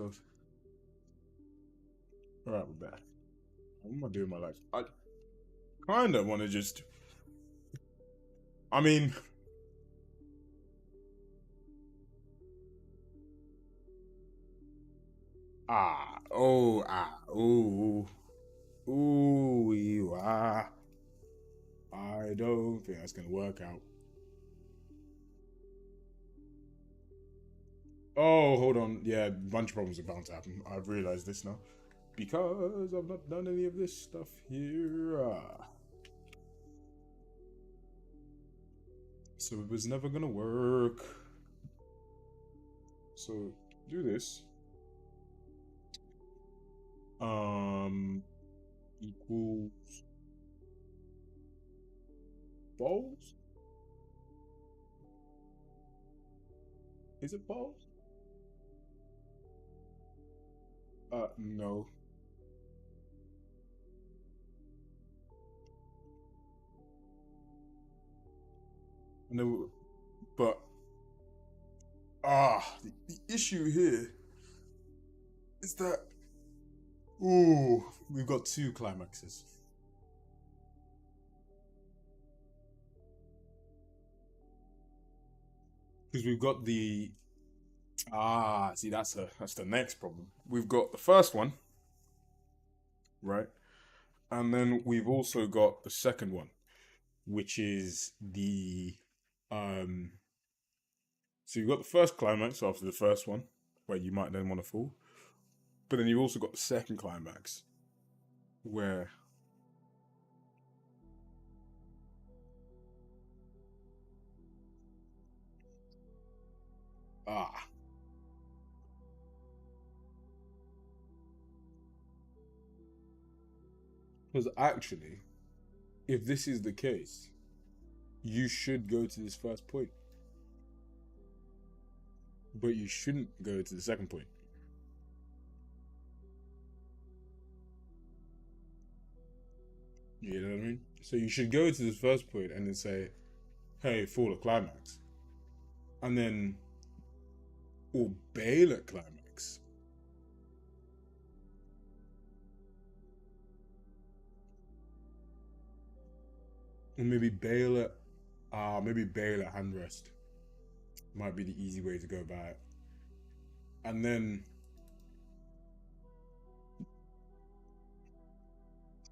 Alright, we're back. What am I doing with my life? I kind of want to just... I mean... I don't think that's gonna work out. Oh, hold on. Yeah, a bunch of problems are bound to happen. I've realized this now. Because I've not done any of this stuff here. So it was never gonna work. So, do this. Equals balls? Is it balls? No. No, but the issue here is that we've got two climaxes. Because we've got the see that's the next problem. We've got the first one, right? And then we've also got the second one, which is the so you've got the first climax after the first one, where you might then want to fall. But then you've also got the second climax, where because actually, if this is the case, you should go to this first point. But you shouldn't go to the second point. You know what I mean? So you should go to this first point and then say, hey, fall at climax. And then, or bail at climax. Or maybe bail at hand rest. Might be the easy way to go about it. And then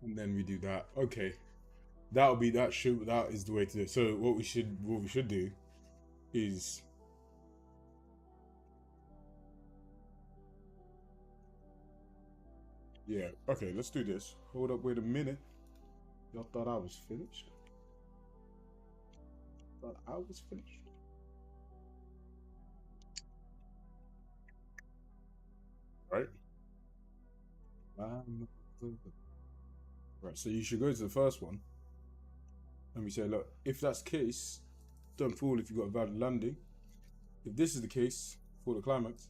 we do that. Okay. That is the way to do it. So what we should do is yeah, okay, let's do this. Hold up, wait a minute. Y'all thought I was finished? Thought I was finished? Right? Right, so you should go to the first one. And we say, look, if that's the case, don't fall if you've got a valid landing. If this is the case for the climax,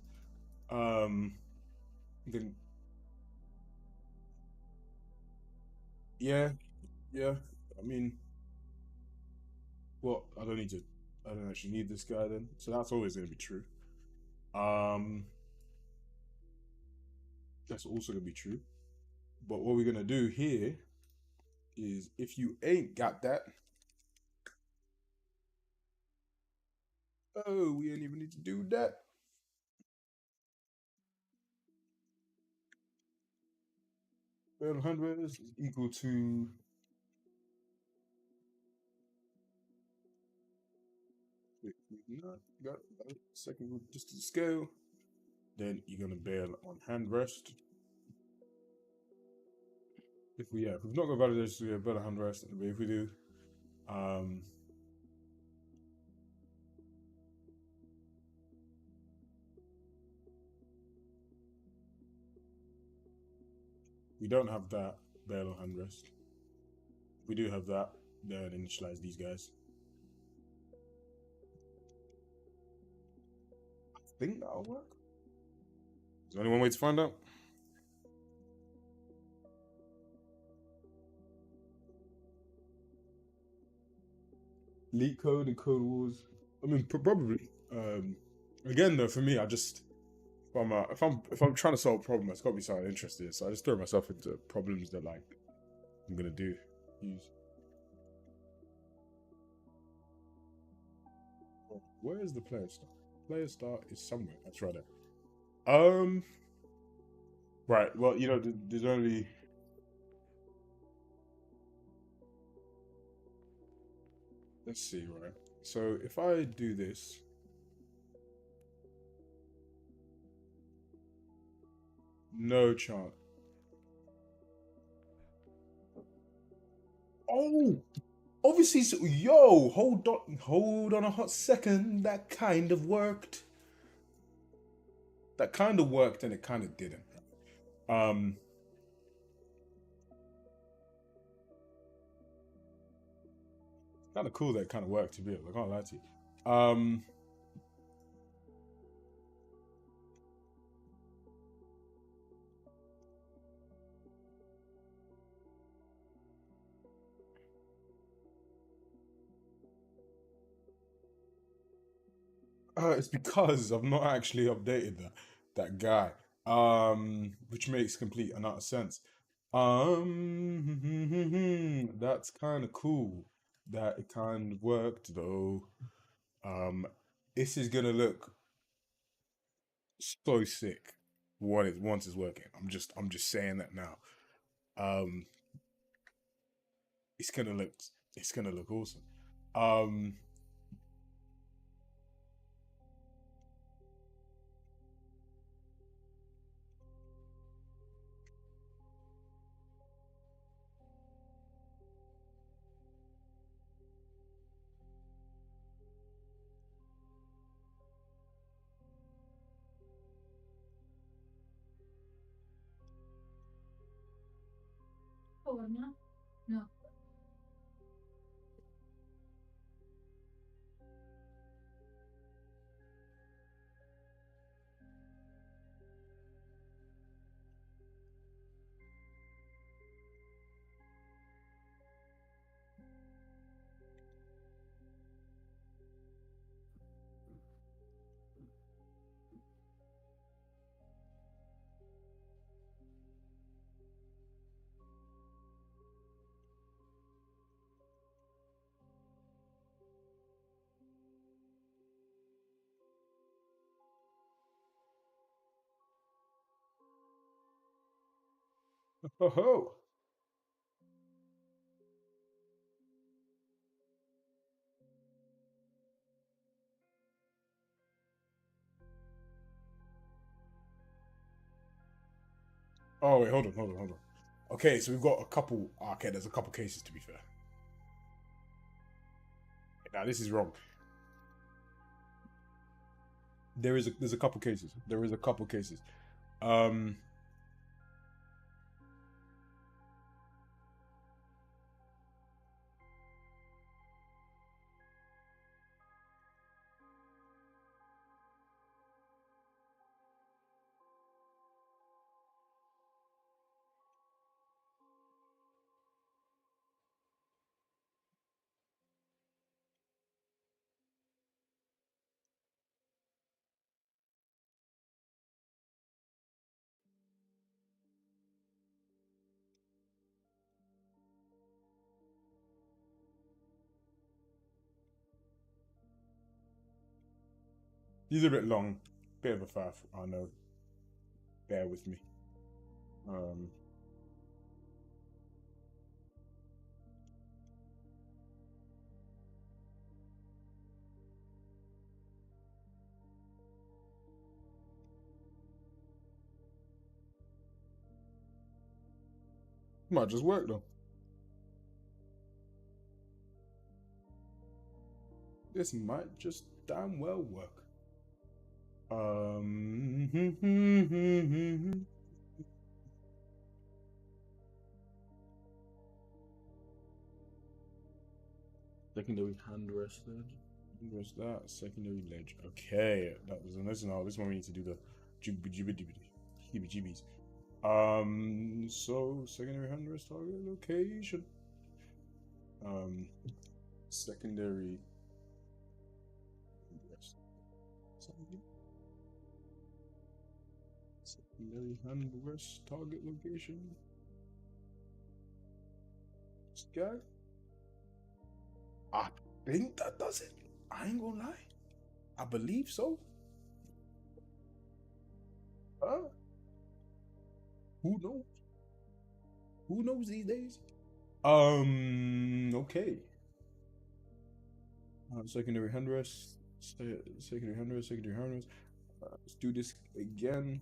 then yeah. I mean, well, I don't actually need this guy then. So that's always gonna be true. That's also gonna be true. But what we're gonna do here is if you ain't got that, we ain't even need to do that. Well, 100 is equal to got a second just to scale. Then you're gonna bail on hand rest. If we've not got validation, we bail on hand rest. But if we do, we don't have that bail on hand rest. We do have that. Then initialize these guys. I think that'll work. Is there only one way to find out? Leak code and code wars. I mean, probably. Again, though, for me, I just If I'm trying to solve a problem, it's got to be something interesting. So I just throw myself into problems that like I'm gonna use. Where is the player start? Player start is somewhere. That's right there. Right. Well, you know, there's only. Let's see. Right. So if I do this, no chance. Oh, obviously. So, yo, hold on a hot second. That kind of worked. That kind of worked, and it kind of didn't. Um, Kind of cool that it kind of worked to be honest. I can't lie to you. It's because I've not actually updated that guy. Which makes complete and utter sense. That's kind of cool that it kind of worked though. Um, this is gonna look so sick when it once it's working. I'm just saying that now. Um, it's gonna look it's gonna look awesome. Um, Forma? No. ho ho. Oh wait, hold on. Okay, so we've got a couple. Okay, there's a couple cases to be fair. Now this is wrong. There's a couple cases. There is a couple cases. Um, these are a bit long, bit of a faff. I know. Bear with me. Um, Might just work though. This might just damn well work. Secondary hand rested. What's that? Secondary ledge. Okay, that was this now. This one we need to do the heebie-jeebies. So secondary hand rest target location. Secondary rest. Secondary hand rest target location. This guy. I think that does it. I ain't gonna lie. I believe so. Who knows? Who knows these days? Okay. Secondary hand rest. Secondary hand rest. Secondary hand rest. Let's do this again.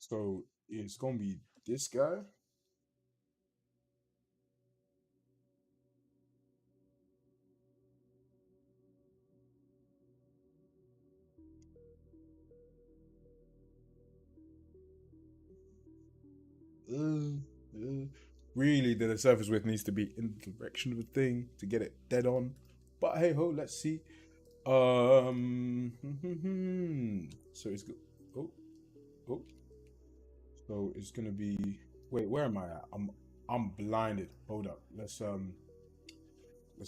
So it's gonna be this guy. Really, the surface width needs to be in the direction of the thing to get it dead on. But hey ho, let's see. So it's good. Oh. So it's gonna be. Wait, where am I at? I'm blinded. Hold up. Let's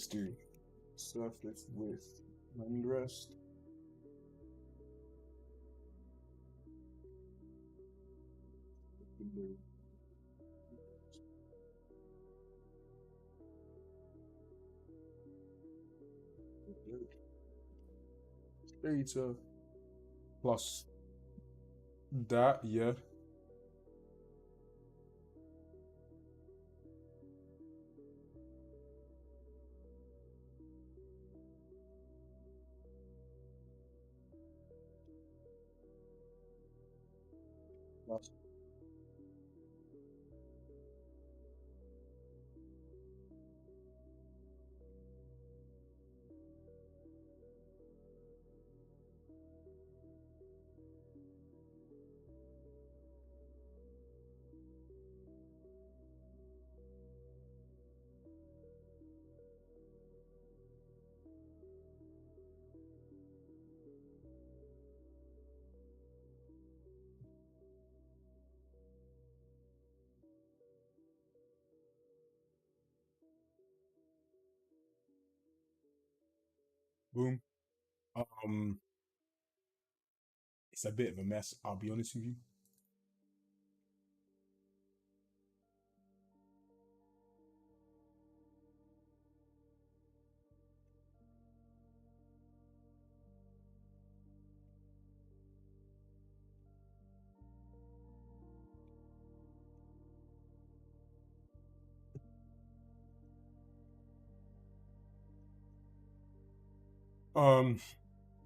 do surface width hand rest. Data plus that, yeah. Plus boom. It's a bit of a mess, I'll be honest with you.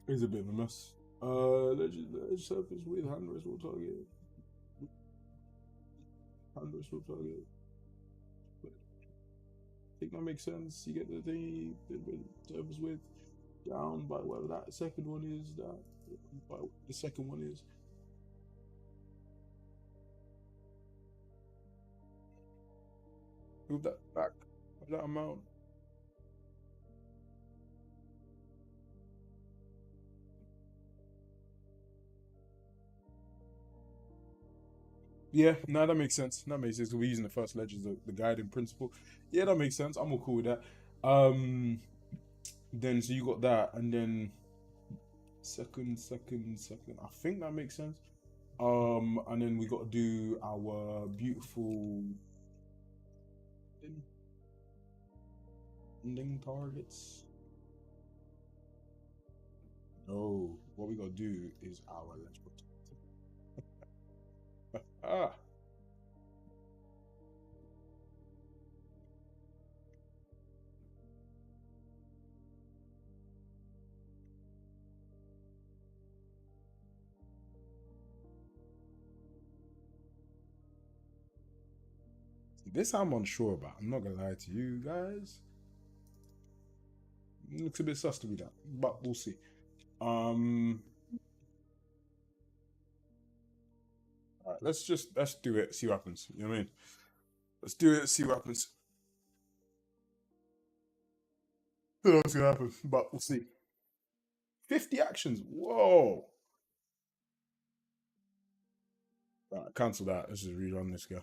It's a bit of a mess. Let's surface with hand rest will target. Hand rest will target. I think that makes sense. You get the thing, the surface width down by whatever that second one is. That by the second one is. Move that back by that amount. Yeah, no, that makes sense. That makes sense. We're using the first ledge as the guiding principle. Yeah, that makes sense. I'm all cool with that. Then so you got that, and then second. I think that makes sense. And then we got to do our beautiful ending targets. No, what we got to do is our ledge Ah. This I'm unsure about. I'm not gonna lie to you guys. It looks a bit sus to me that, but we'll see. All right, let's do it. See what happens. You know what I mean? Let's do it. See what happens. I don't know what's gonna happen, but we'll see. 50 actions. Whoa. All right, cancel that. Let's just rerun this guy.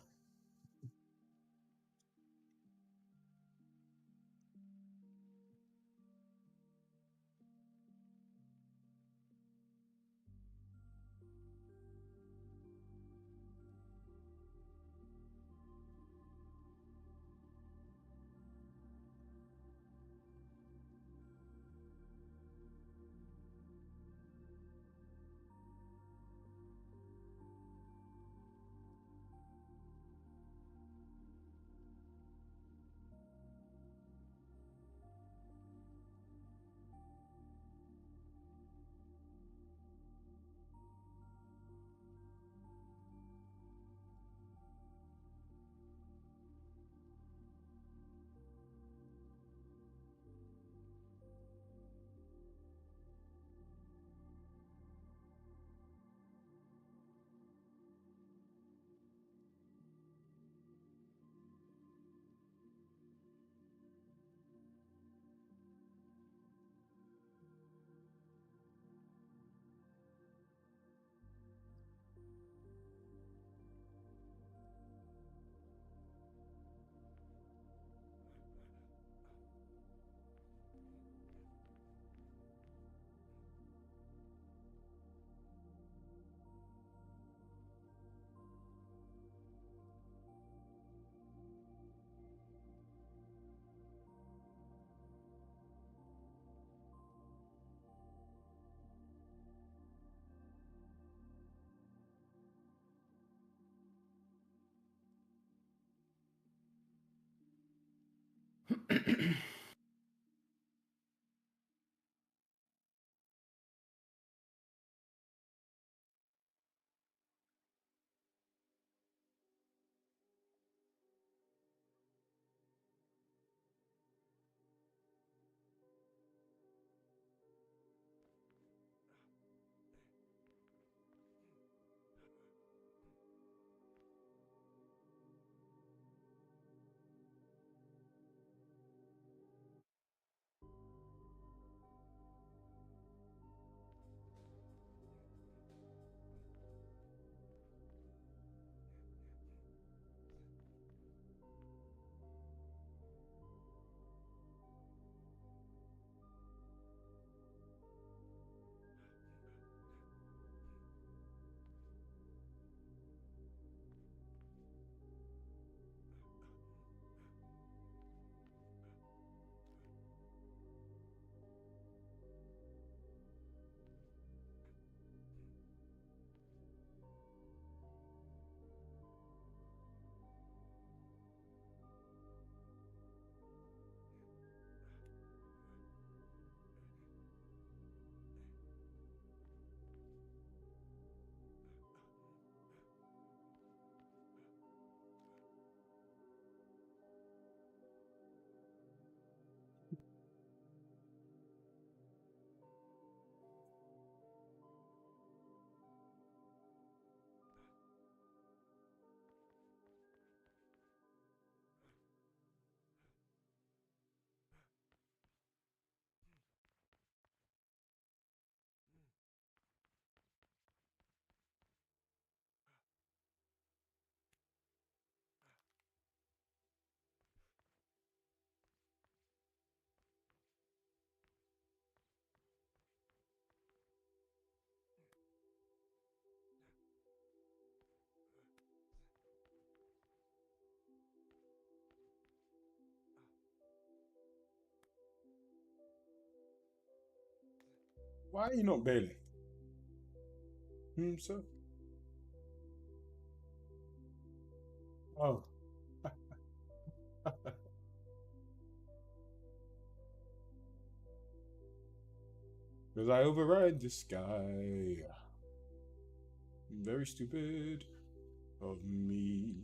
Why are you not bailing? Sir? Oh. Because I override this guy. Very stupid of me.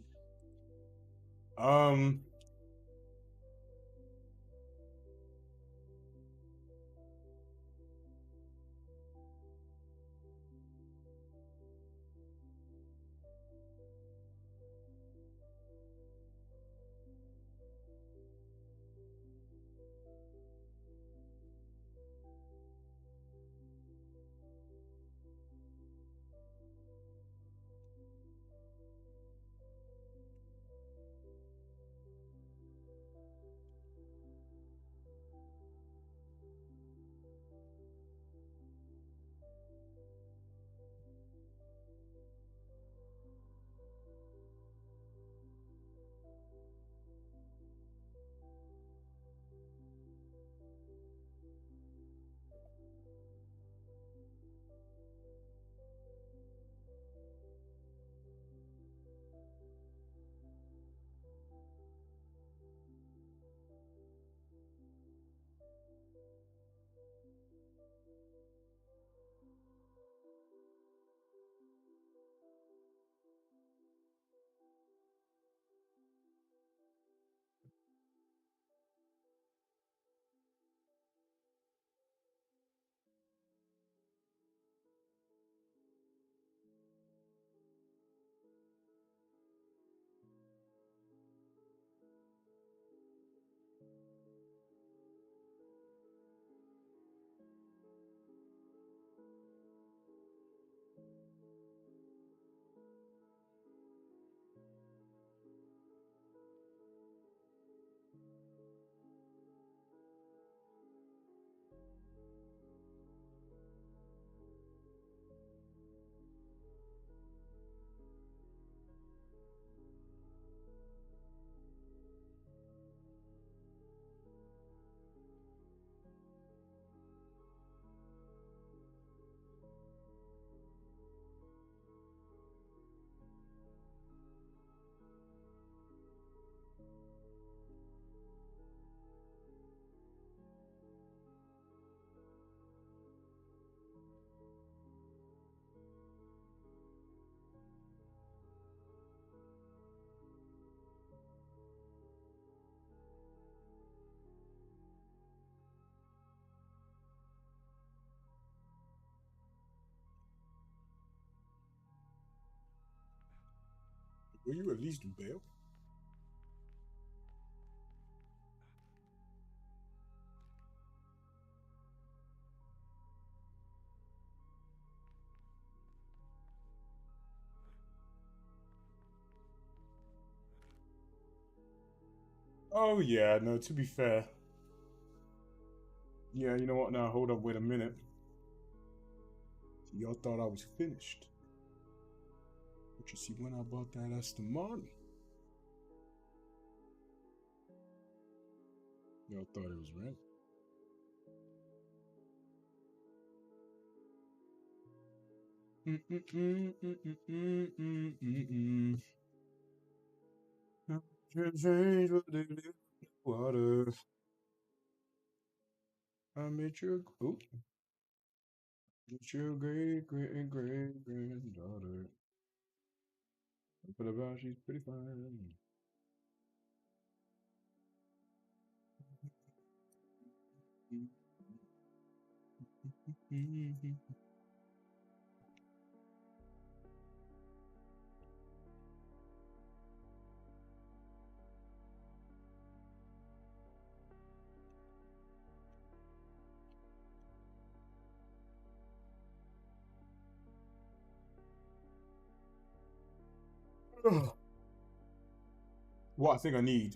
Will you at least bail? Oh yeah, no, to be fair. Yeah, you know what now? Hold up, wait a minute. Y'all thought I was finished. But you see, when I bought that Aston Martin, y'all thought it was right. Change what they live water. I met your great granddaughter. But about she's pretty fine. What I think I need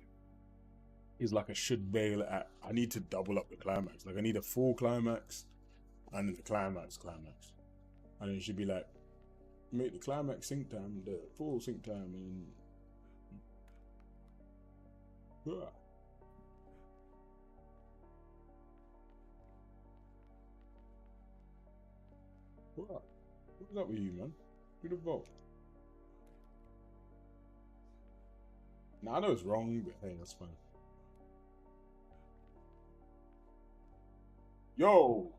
is like a should bail at. I need to double up the climax. Like I need a full climax and then the climax. And it should be like make the climax sync time, the full sync time, and what's up with you, man? Do the vote. Now I know it's wrong, but hey, that's fine. Yo!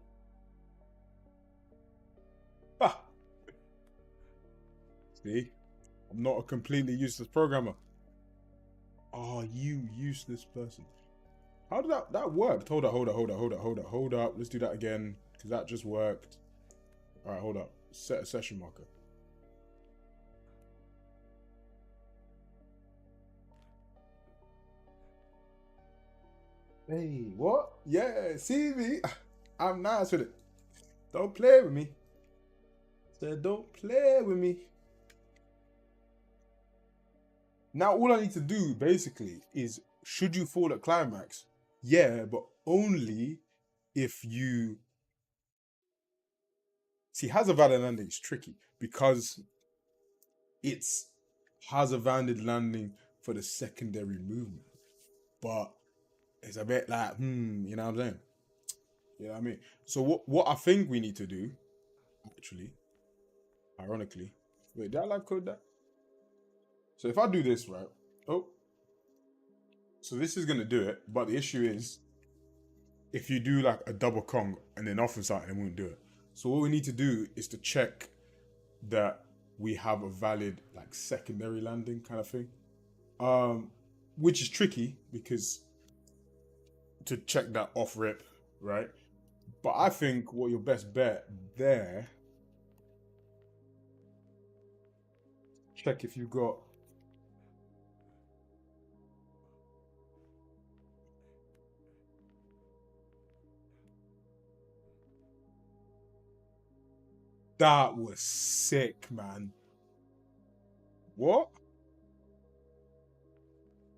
Ah! See? I'm not a completely useless programmer. Oh, you useless person. How did that worked? Hold up. Let's do that again, because that just worked. Alright, hold up. Set a session marker. Hey, what? Yeah, see me? I'm nice with it. Don't play with me. Said don't play with me. Now all I need to do basically is, should you fall at climax? Yeah, but only if you see hazard landing is tricky because it's hazard landing for the secondary movement. But it's a bit like, you know what I'm saying? You know what I mean? So what I think we need to do, actually, ironically, wait, did I live code that? So if I do this, right? Oh, so this is gonna do it, but the issue is, if you do like a double Kong and then off and something, it won't do it. So what we need to do is to check that we have a valid like secondary landing kind of thing, which is tricky because to check that off rip, right? But I think what your best bet there, check if you got that was sick, man. What?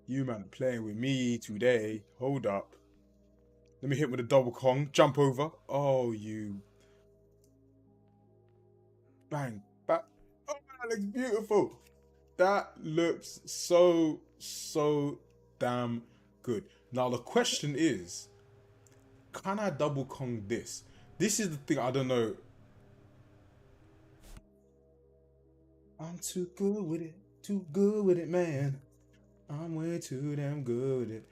You man are playing with me today. Hold up. Let me hit with a double Kong. Jump over. Oh, you. Bang. Back. Oh, that looks beautiful. That looks so damn good. Now, the question is, can I double Kong this? This is the thing I don't know. I'm too good with it. Too good with it, man. I'm way too damn good with it.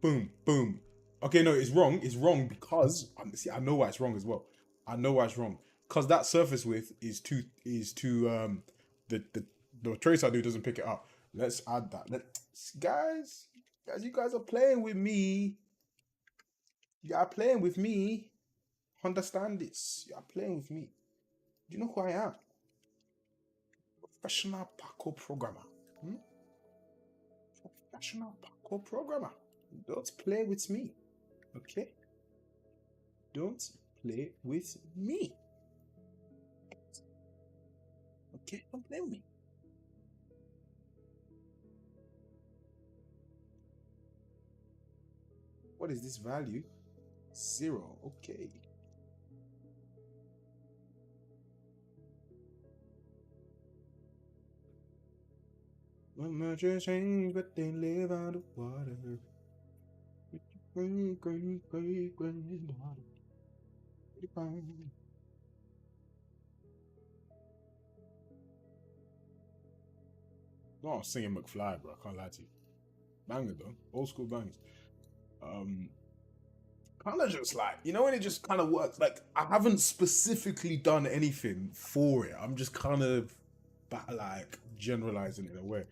Boom, boom. Okay, no, it's wrong. It's wrong because see, I know why it's wrong as well. I know why it's wrong because that surface width is too the trace I do doesn't pick it up. Let's add that. Guys, you guys are playing with me. You are playing with me. Understand this. You are playing with me. Do you know who I am? Professional parkour programmer. Hmm? Professional parkour programmer. Don't play with me. Okay? Don't play with me. Okay? Don't play with me. What is this value? 0. Okay. Merchants change, but they live out of water. Great, great, great, granddaughter. No, I was singing McFly, bro. I can't lie to you. Banger though. Old school bangers. Kind of just like, you know, when it just kind of works. Like, I haven't specifically done anything for it. I'm just kind of like generalizing it in a way.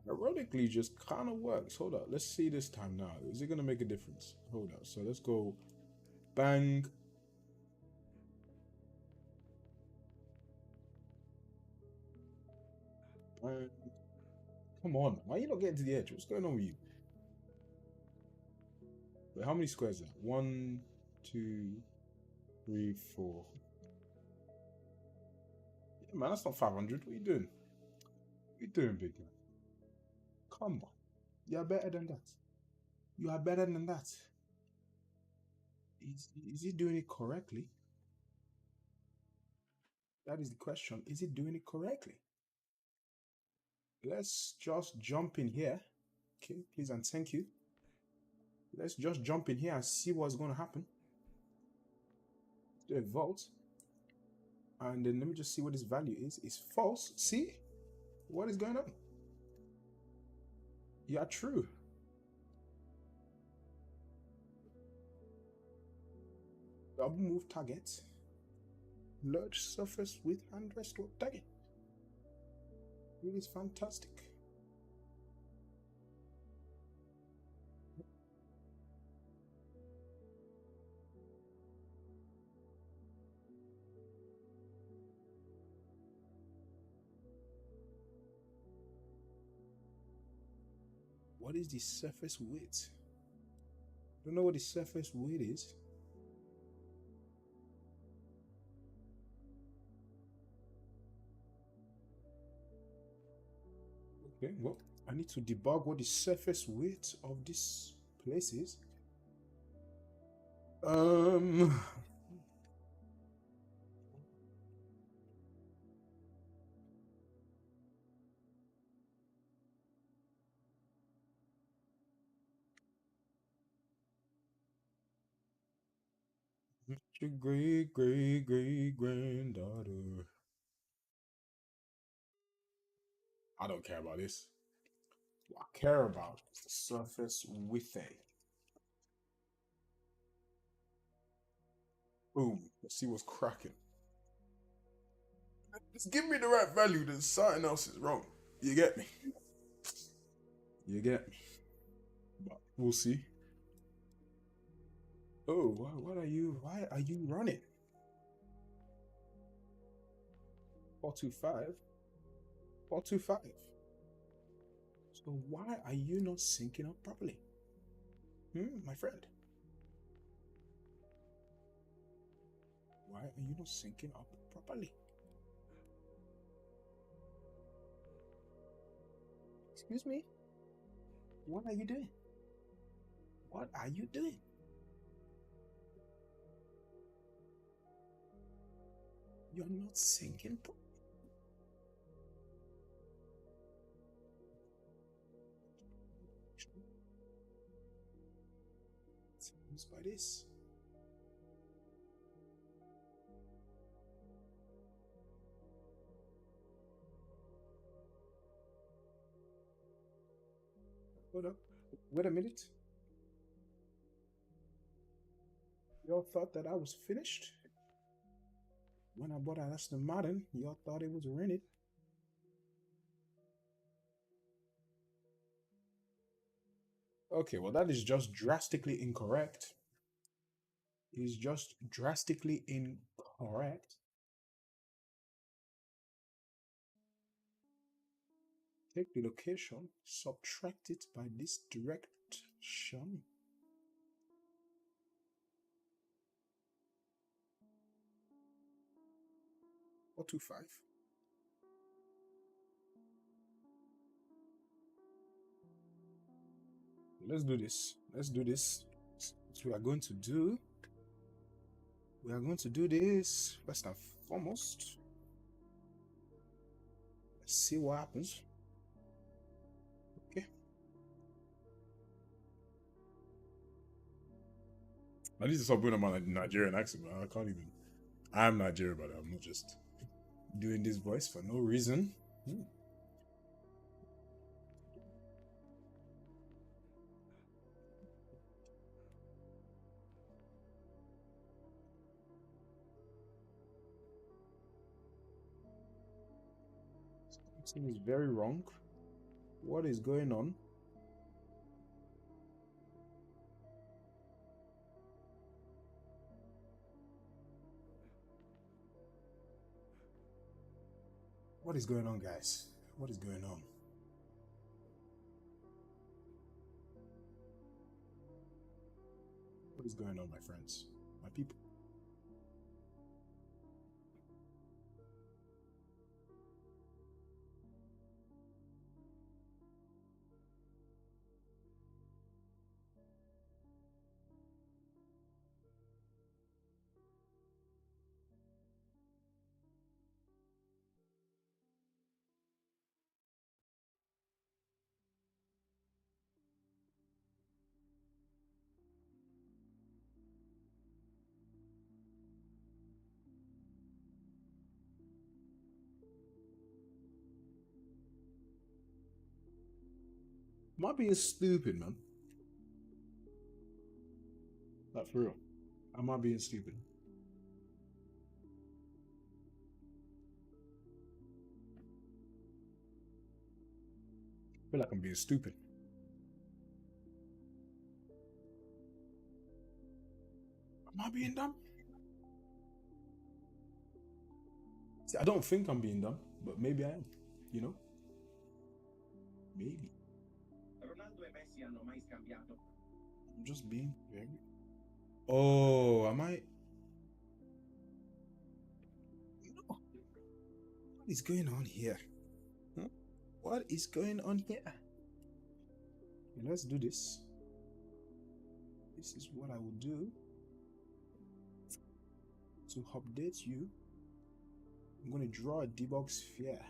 Ironically, just kind of works. Hold up. Let's see this time now. Is it going to make a difference? Hold up. So let's go bang. Bang. Come on. Why are you not getting to the edge? What's going on with you? Wait, how many squares is that? 1, 2, 3, 4. Yeah, man, that's not 500. What are you doing? What are you doing, big man? Come on. You are better than that. You are better than that. Is he doing it correctly? That is the question. Is he doing it correctly? Let's just jump in here. Okay, please and thank you. Let's just jump in here and see what's going to happen. Do a vault. And then let me just see what this value is. It's false. See? What is going on? You are true. Double move target. Large surface with hand rest target. It is fantastic. What is the surface width? Don't know what the surface width is. Okay, well, I need to debug what the surface width of this place is. Your great, great, great granddaughter. I don't care about this. What I care about is the surface width. Boom. Let's see what's cracking. Just give me the right value, then something else is wrong. You get me? You get me? But we'll see. Oh, why are you running? 425? 425. So why are you not syncing up properly? My friend? Why are you not syncing up properly? Excuse me? What are you doing? What are you doing? You're not syncing properly. Sounds by this. Hold up. Wait a minute. Y'all thought that I was finished? When I bought an Aston Martin, y'all thought it was rented. Okay, well, that is just drastically incorrect. It is just drastically incorrect. Take the location, subtract it by this direction. Or 2.5. Let's do this. Let's do this. So we are going to do. We are going to do this first and foremost. Let's see what happens. Okay. I need to stop putting on my Nigerian accent, man. I can't even. I'm Nigerian, but I'm not just doing this voice for no reason. Something is very wrong. What is going on? What is going on, guys? What is going on? What is going on, my friends? My people? Am I being stupid, man? Like, for real. Am I being stupid? I feel like I'm being stupid. Am I being dumb? See, I don't think I'm being dumb, but maybe I am. You know? Maybe. I'm just being very. Oh, am I? No. What is going on here? Huh? What is going on here? Okay, let's do this. This is what I will do to update you. I'm going to draw a debug sphere.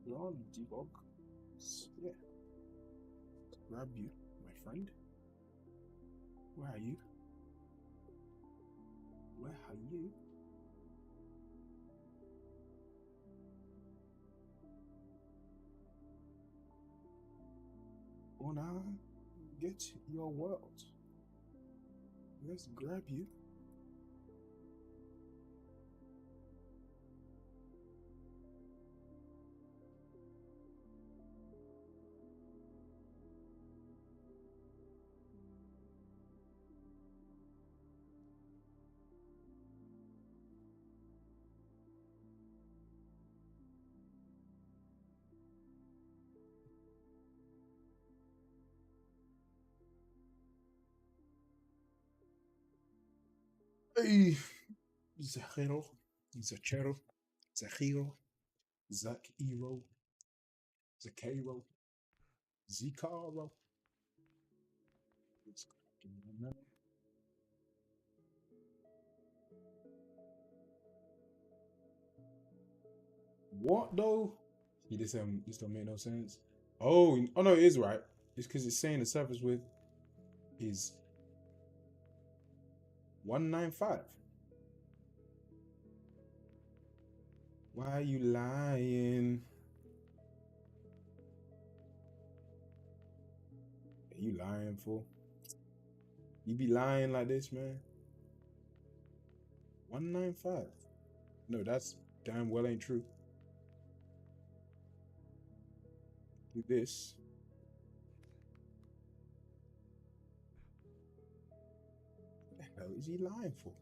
Draw a debug sphere. Grab you, my friend. Where are you? Where are you? Wanna get your world? Let's grab you. Hey, Zachero, Zachero, Zachiro, Zachiro, Zachero, Zicaro. What though? See, this don't make no sense. Oh, oh no, it is right. It's because it's saying the surface width is 195. Why are you lying? Are you lying for? You be lying like this, man. 195. No, that's damn well ain't true. Do this. What the hell is he lying for?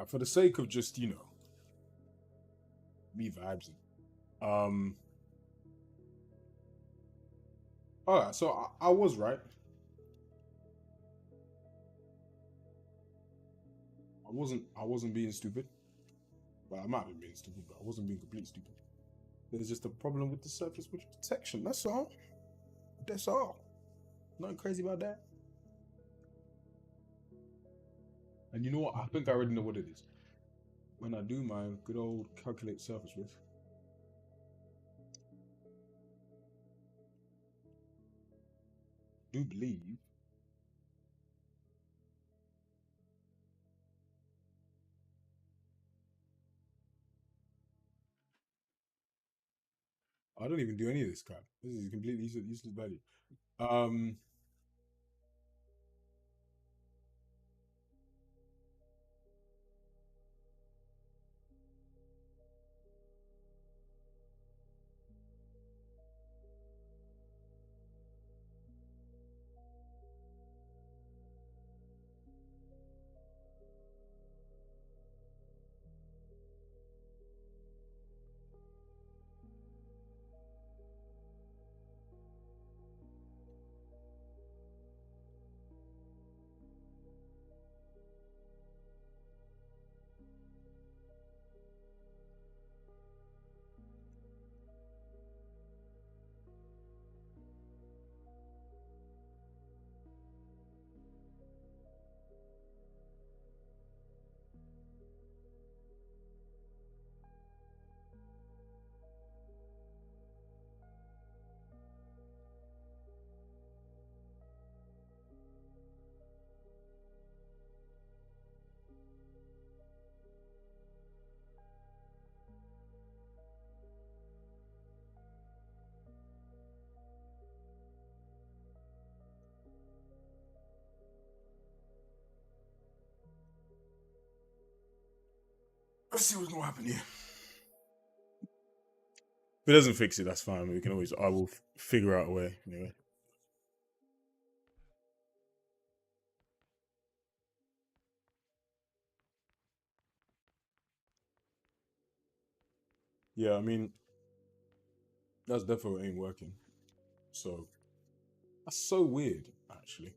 For the sake of just, you know, me vibes. Alright, so I was right. I wasn't being stupid. Well, I might have been being stupid, but I wasn't being completely stupid. There's just a problem with the surface protection. That's all. That's all. Nothing crazy about that. And you know what? I think I already know what it is. When I do my good old calculate surface width, I do believe I don't even do any of this crap. This is completely useless value. Let's see what's gonna happen here. If it doesn't fix it, that's fine. We can always, I will figure out a way anyway. Yeah, I mean, that's definitely ain't working. So, that's so weird, actually.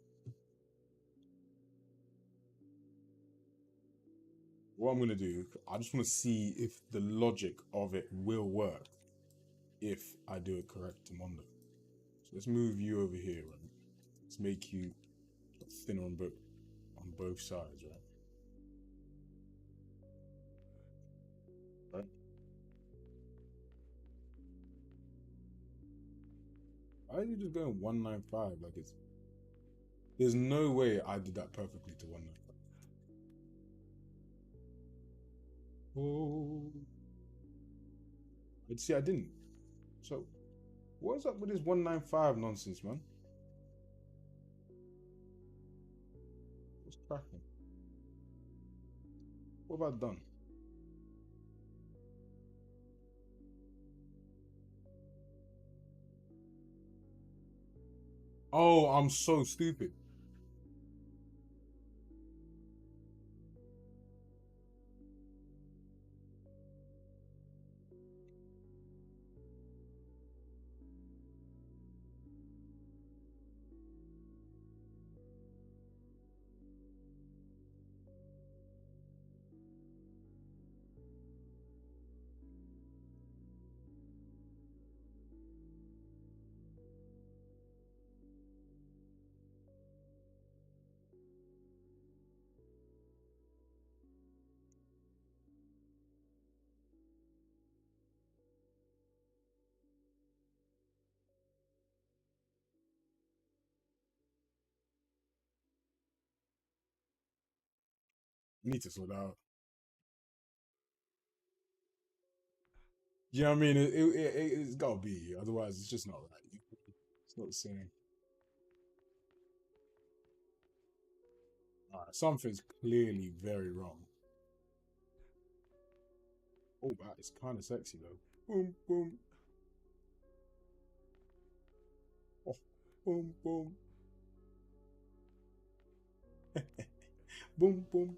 What I'm gonna do, I just want to see if the logic of it will work if I do it correct to Mondo. So let's move you over here, right? Let's make you thinner on both sides, right? Right? Why are you just going 195? Like it's, there's no way I did that perfectly to 195. Oh, but see, I didn't. So, what's up with this 195 nonsense, man? What's cracking? What have I done? Oh, I'm so stupid. I need to sort that out. Yeah, I mean, it's gotta be. Otherwise, it's just not right. It's not the same. Alright, something's clearly very wrong. Oh, that is kind of sexy though. Boom, boom. Oh, boom, boom. Boom, boom.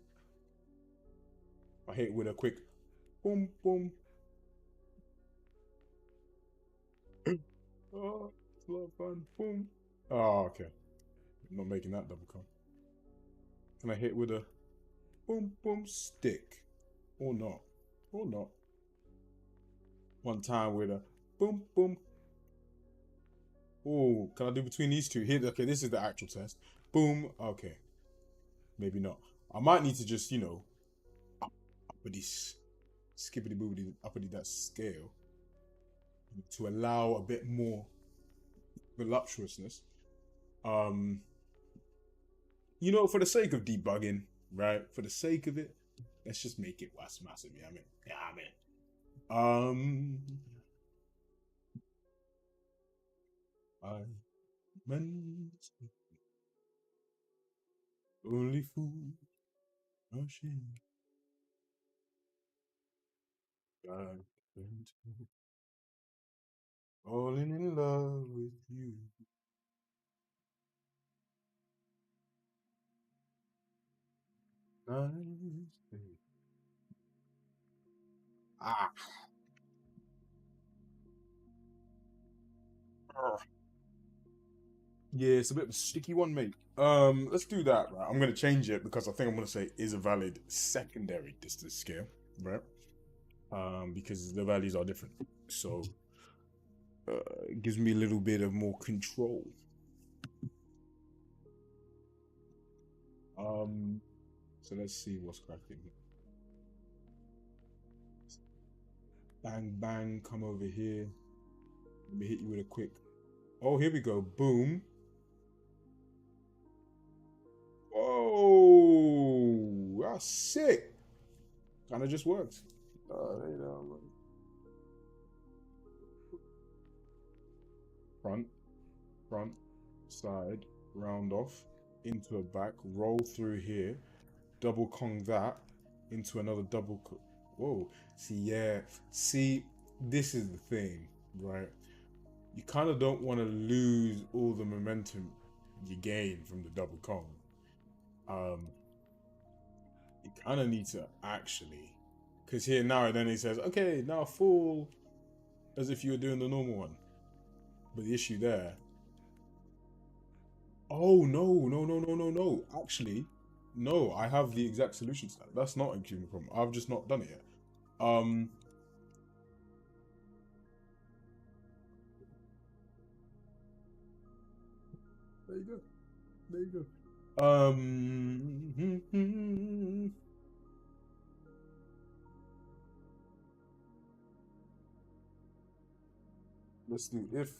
I hit it with a quick boom, boom. Oh, it's a lot of fun. Boom. Oh, okay. I'm not making that double count. Can I hit with a boom, boom stick? Or not? Or not? One time with a boom, boom. Oh, can I do between these two? Here, okay, this is the actual test. Boom. Okay. Maybe not. I might need to just, you know, uppity, skippity boobity, uppity that scale to allow a bit more voluptuousness. You know, for the sake of debugging, right? For the sake of it, let's just make it less massive. Yeah, I mean, I meant only fool rushing back into falling in love with you. Nice. Ah. Yeah, it's a bit of a sticky one, mate. Let's do that, right? I'm gonna change it because I think I'm gonna say is a valid secondary distance scale, right? Because the values are different, so it gives me a little bit of more control. So let's see what's cracking. Bang bang, come over here. Let me hit you with a quick. Oh, here we go. Boom. Whoa, that's sick. Kind of just worked. Front, front, side, round off, into a back, roll through here, double Kong that, into another double. Whoa. See, yeah. See, this is the thing, right? You kind of don't want to lose all the momentum you gain from the double Kong. You kind of need to actually, because here now and then it says, okay, now full, as if you were doing the normal one. But the issue there. Oh no. Actually, no, I have the exact solution to that. That's not a human problem. I've just not done it yet. There you go. There you go. Let's do if.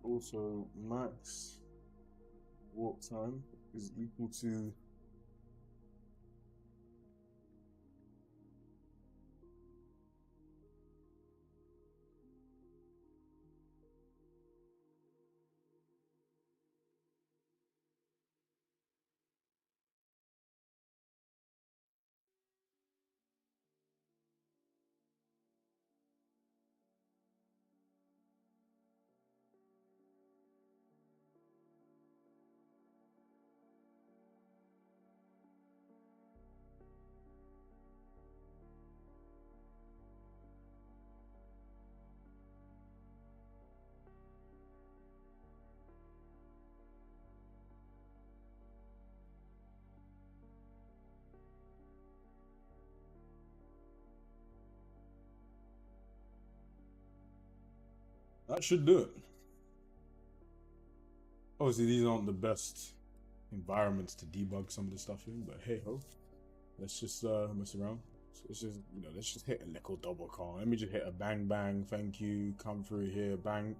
Also, max walk time is equal to that should do it. Obviously, these aren't the best environments to debug some of the stuff in, but hey ho, let's just mess around. So let's just, you know, let's just hit a little double call. Let me just hit a bang bang, thank you, come through here, bang.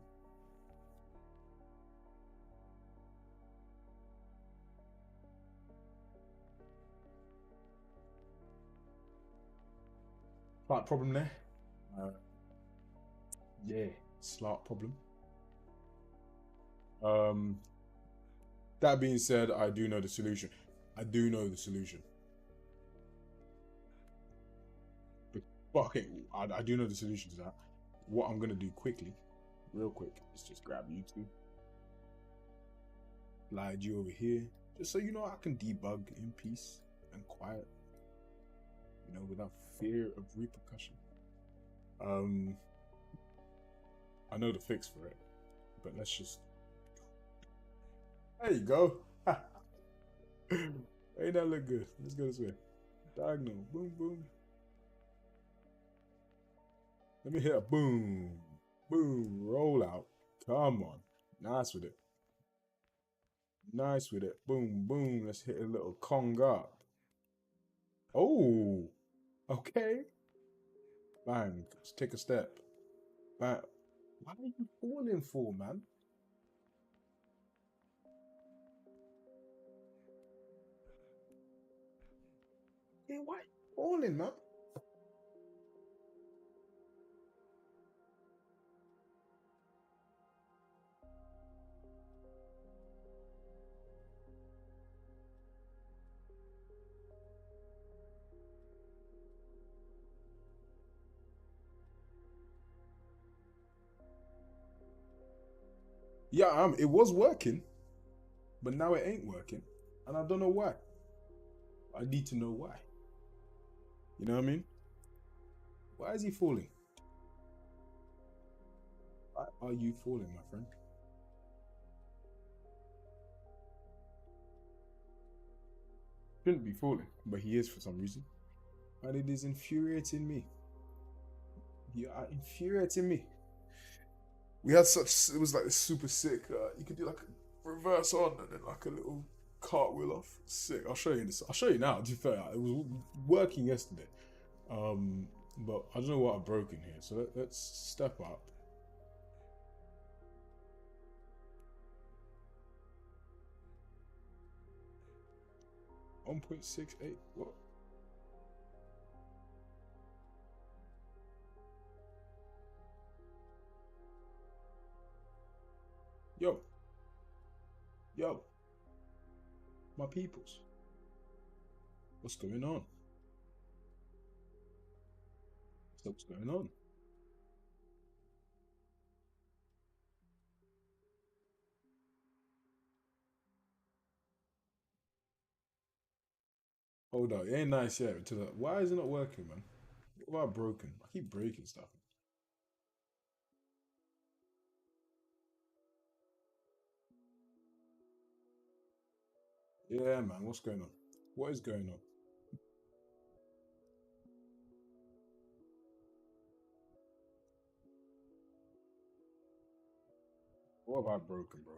Slight problem there. Yeah, slight problem. That being said, I do know the solution. I do know the solution. But okay, I do know the solution to that. What I'm gonna do quickly, real quick, is just grab YouTube, slide you over here, Just so you know, I can debug in peace and quiet, you know, without fear of repercussion. I know the fix for it, but let's just. There you go. Ain't that look good? Let's go this way. Diagonal. Boom, boom. Let me hit a boom. Boom. Roll out. Come on. Nice with it. Nice with it. Boom, boom. Let's hit a little conga. Oh. Okay. Bang. Let's take a step. Bang. What are you falling for, man? Yeah, why are you falling, man? Yeah, it was working, but now it ain't working, and I don't know why. I need to know why. You know what I mean? Why is he falling? Why are you falling, my friend? Shouldn't be falling, but he is for some reason, and it is infuriating me. You are infuriating me. We had such, it was like super sick. You could do like a reverse on and then like a little cartwheel off. Sick. I'll show you this. I'll show you now. To be fair, it was working yesterday, but I don't know what I've broken here. So let's step up. $1.68. What? Yo, yo, my peoples. What's going on? What's going on? Hold on, it ain't nice yet. Why is it not working, man? What have I broken? I keep breaking stuff. Yeah, man, what's going on? What is going on? What have I broken, bro?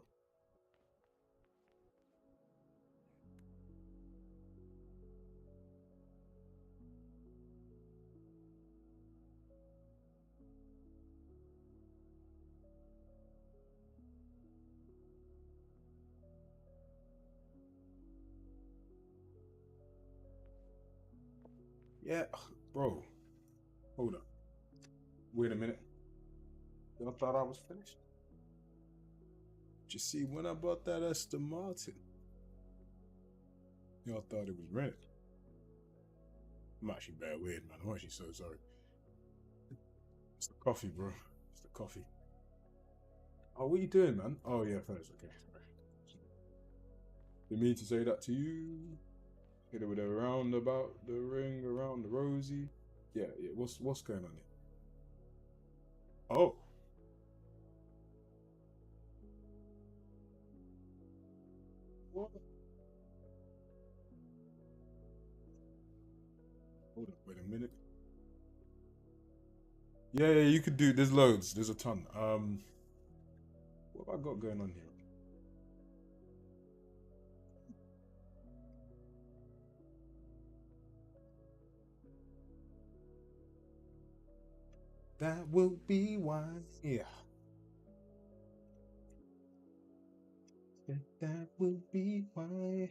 Yeah, bro. Hold up. Wait a minute. Y'all thought I was finished? You see, when I bought that Aston Martin, y'all thought it was rent. I'm actually bad weird, man. I'm actually so sorry. It's the coffee, bro. It's the coffee. Oh, what are you doing, man? Oh, yeah, first. Okay, sorry. Didn't mean to say that to you. Hit it with a roundabout, the ring around the rosy. Yeah, yeah. What's going on here? Oh. What? Hold up, wait a minute. Yeah, yeah, you could do. There's loads. There's a ton. What have I got going on here? That will be why. Yeah. That will be why.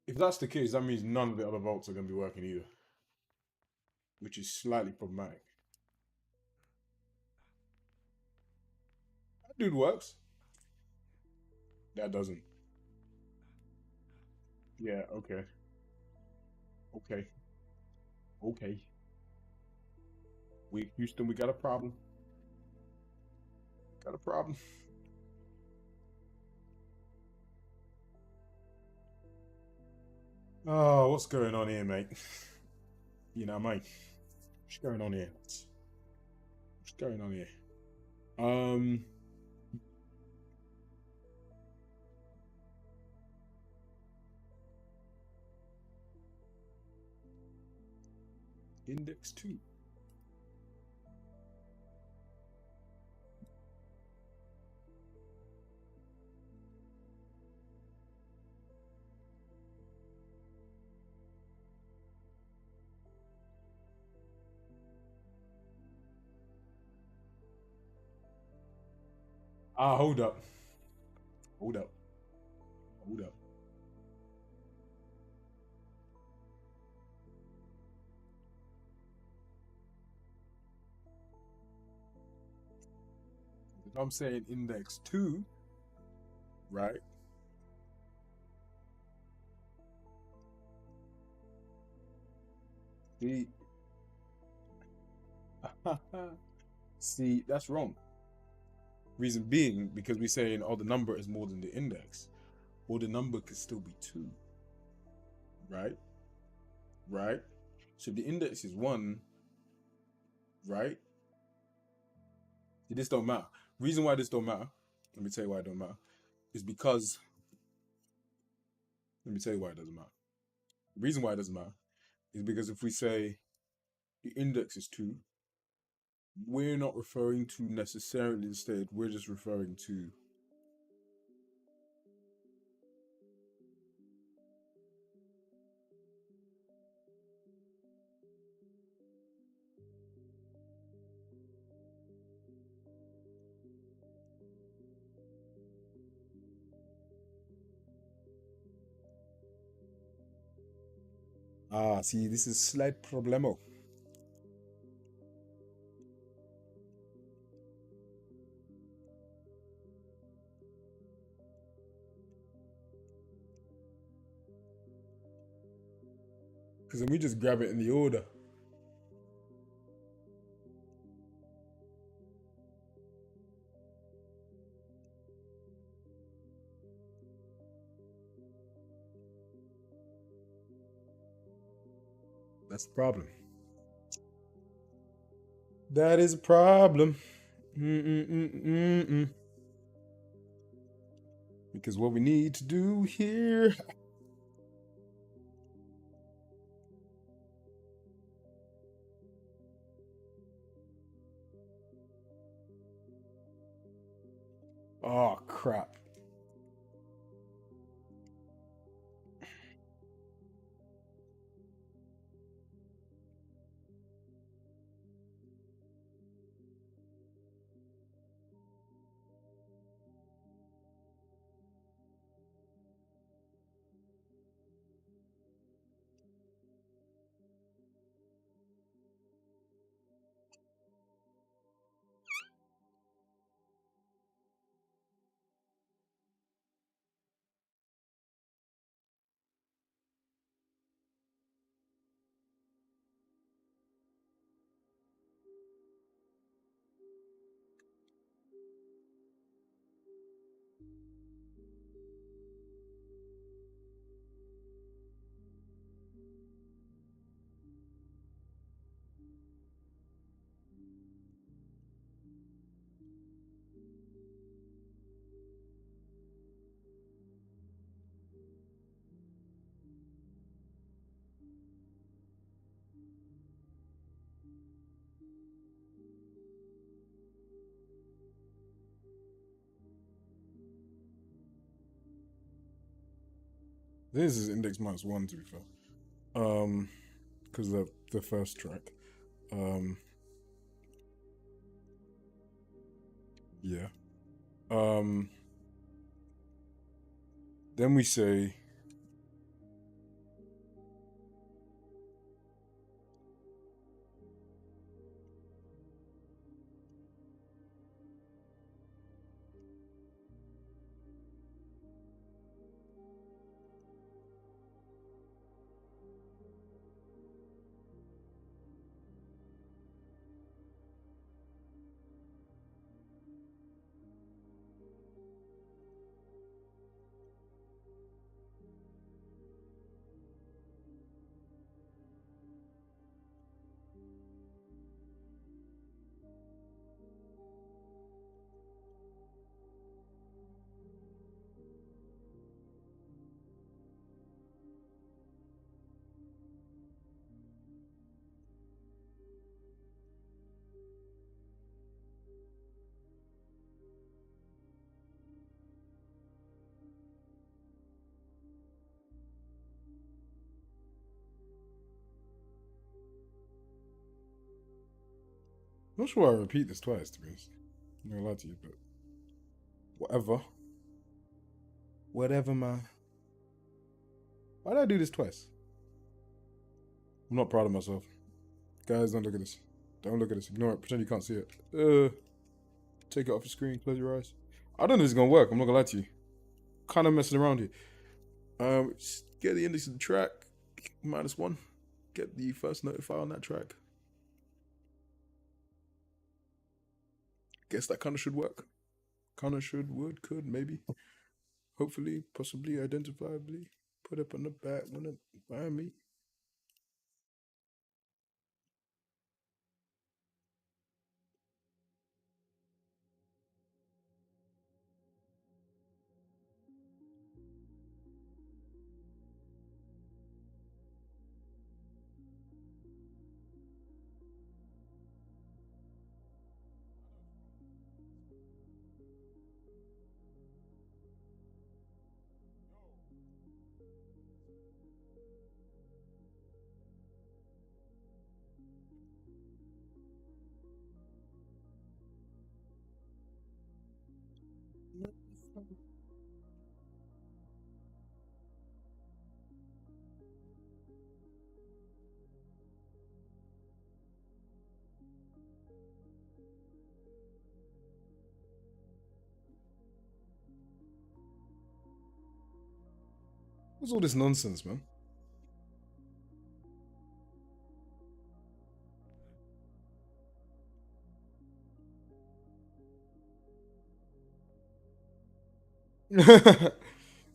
If that's the case, that means none of the other bolts are going to be working either, which is slightly problematic. dude works. That doesn't. Yeah, okay. Okay. Okay. Houston, we got a problem. Got a problem. Oh, what's going on here, mate? You know, mate. What's going on here? What's going on here? Index 2. Ah, hold up. Hold up. Hold up. If I'm saying index 2, right? See, see, that's wrong. Reason being, because we're saying, oh, the number is more than the index, or the number could still be 2, right? Right? So if the index is 1, right? See, this don't matter. Reason why this don't matter, let me tell you why it don't matter, is because, let me tell you why it doesn't matter. The reason why it doesn't matter is because if we say the index is 2, we're not referring to necessarily the state, we're just referring to see, this is slight problemo. Because then we just grab it in the order. That's the problem. That is a problem. Because what we need to do here. Oh, crap. This is index -1 to be fair. Because the first track. Yeah. Then we say not sure why I repeat this twice, to be honest. I'm not gonna lie to you, but whatever. Whatever, man. Why did I do this twice? I'm not proud of myself. Guys, don't look at this. Don't look at this. Ignore it. Pretend you can't see it. Take it off your screen. Close your eyes. I don't know if it's gonna work. I'm not gonna lie to you. Kind of messing around here. Just get the index of the track. -1. Get the first notify on that track. Guess that kind of should work. Kind of should, would, could, maybe. Hopefully, possibly, identifiably. Put up on the back when it by me. What's all this nonsense, man?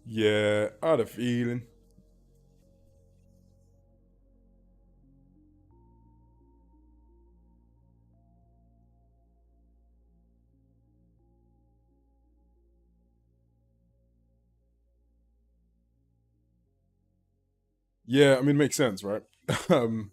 Yeah, I had a feeling. Yeah, I mean, it makes sense, right? um,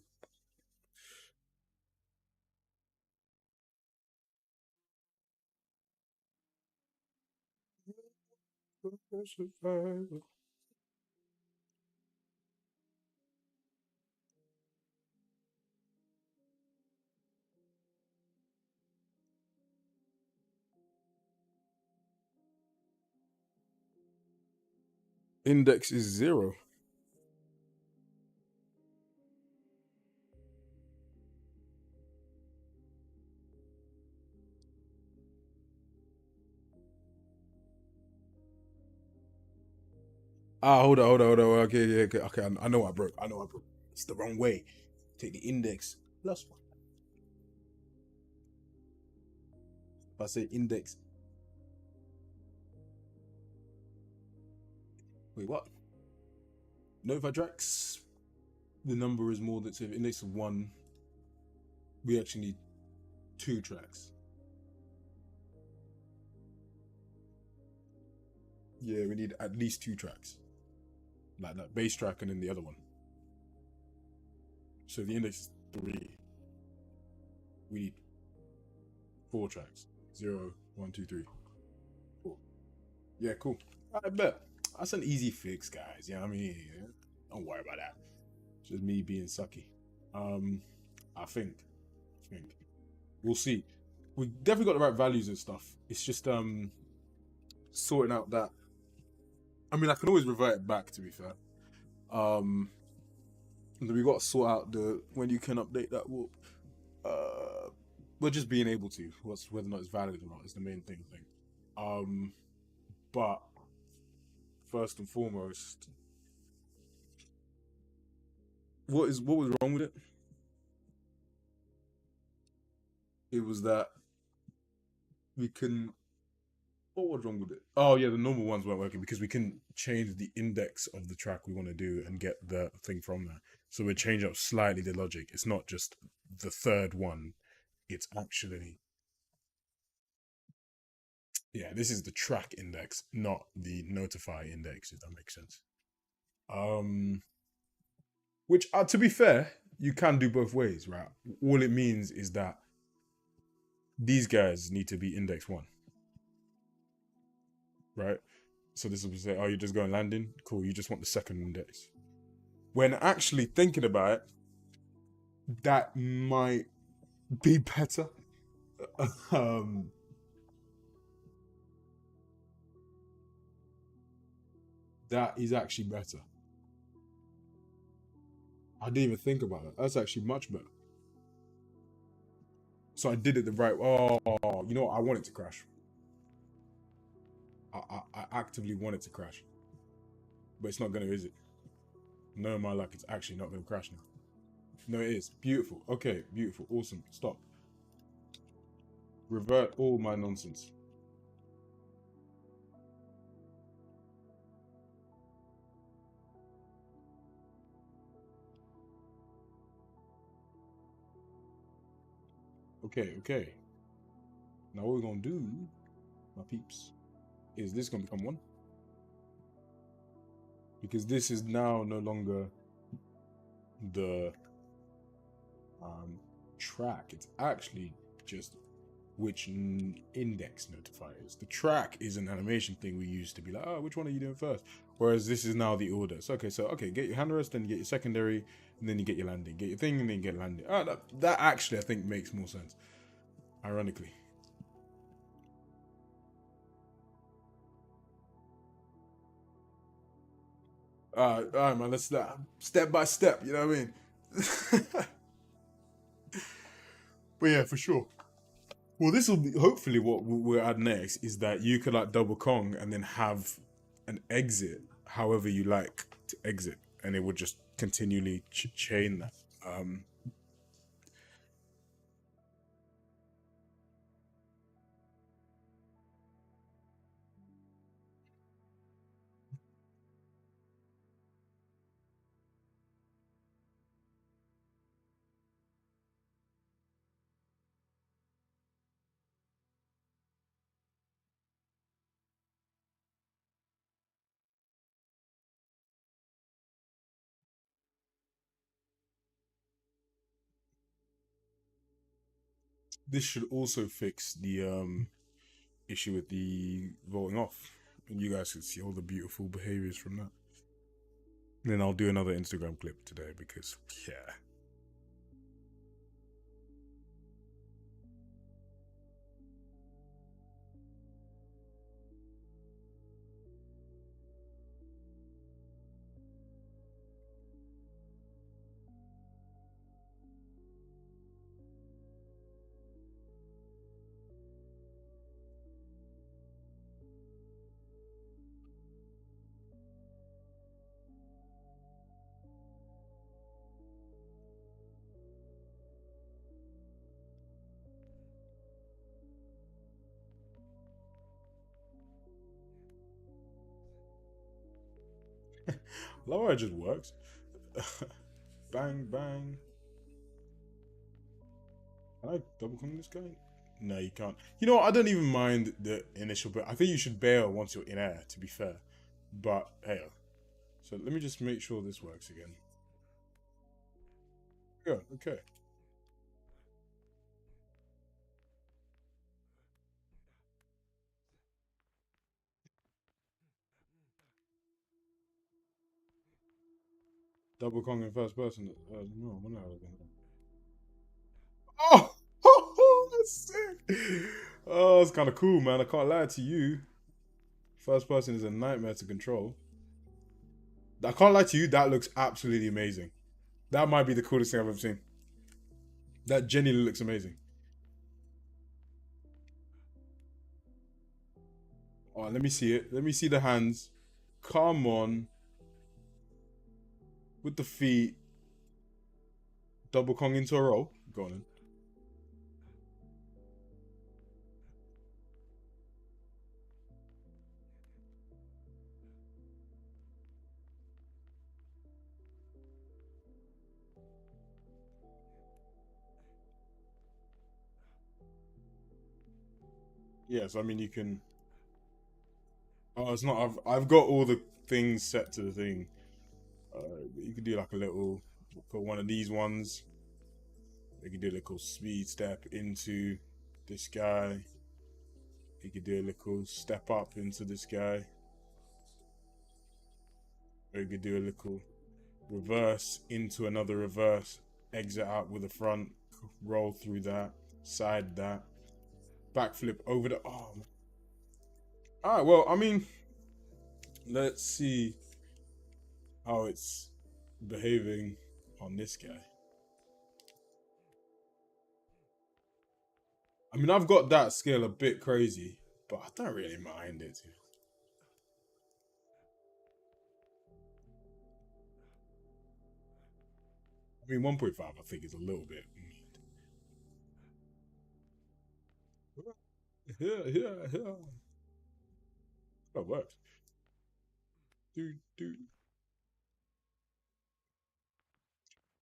Index is 0. Hold on. Okay, yeah, okay. I know I broke. It's the wrong way. Take the index +1. If I say index. Wait, what? Notify tracks. The number is more than, so if index of 1, we actually need 2 tracks. Yeah, we need at least 2 tracks. Like that bass track and then the other one. So the index is 3. We need 4 tracks. 0, 1, 2, 3. 4. Yeah, cool. I bet. That's an easy fix, guys. Yeah, I mean, don't worry about that. It's just me being sucky. I think we'll see. We definitely got the right values and stuff. It's just sorting out that. I mean, I can always revert it back, to be fair. And we got to sort out the when you can update that warp. We're just being able to. Whether or not it's valid or not is the main thing. But first and foremost, what was wrong with it? It was that we couldn't. What was wrong with it? Oh yeah, the normal ones weren't working because we couldn't change the index of the track we want to do and get the thing from there. So we're changing up slightly the logic. It's not just the third one. It's actually, yeah, this is the track index, not the notify index, if that makes sense. Which, to be fair, you can do both ways, right? All it means is that these guys need to be index 1, right? So this will say, oh, you're just going landing? Cool, you just want the second index. When actually thinking about it, that might be better um, that is actually better. I didn't even think about that. That's actually much better. So I did it the right. Oh, you know what? I want it to crash. I actively want it to crash, but it's not gonna, is it? No, my luck, it's actually not gonna crash now. No, it is. Beautiful. Okay, beautiful. Awesome. Stop. Revert all my nonsense. Okay, okay. Now what we're gonna do, my peeps, is this gonna become one? Because this is now no longer the track. It's actually just which index notifiers. The track is an animation thing we used to be like, oh, which one are you doing first? Whereas this is now the order. So okay, get your hand rest, then you get your secondary, and then you get your landing. Get your thing, and then you get landing. Oh, that actually I think makes more sense. Ironically. All right, man. Let's step by step. You know what I mean? But yeah, for sure. Well, this will be hopefully what we'll add next is that you could like double Kong and then have an exit however you like to exit, and it would just continually chain that. This should also fix the issue with the rolling off, and you guys can see all the beautiful behaviors from that. And then I'll do another Instagram clip today because yeah. Love how it just works. Bang, bang. Can I double Kong this guy? No, you can't. You know what? I don't even mind the initial bit. I think you should bail once you're in air, to be fair. But, hey. So let me just make sure this works again. Yeah, okay. Double Kong in first person. No, we're not looking. Oh, that's sick. Oh, it's kind of cool, man. I can't lie to you. First person is a nightmare to control. I can't lie to you. That looks absolutely amazing. That might be the coolest thing I've ever seen. That genuinely looks amazing. Oh, let me see it. Let me see the hands. Come on. With the feet. Double Kong into a roll. Go on then. Yes, I mean you can. Oh, it's not. I've got all the things set to the thing. You could do like a little. Put one of these ones. You could do a little speed step into this guy. You could do a little step up into this guy. Or you could do a little reverse into another reverse. Exit out with the front. Roll through that. Side that. backflip over the arm. All right, well, I mean, let's see how it's behaving on this guy. I mean, I've got that skill a bit crazy, but I don't really mind it. I mean, 1.5, I think, is a little bit. Yeah. That works. Dude.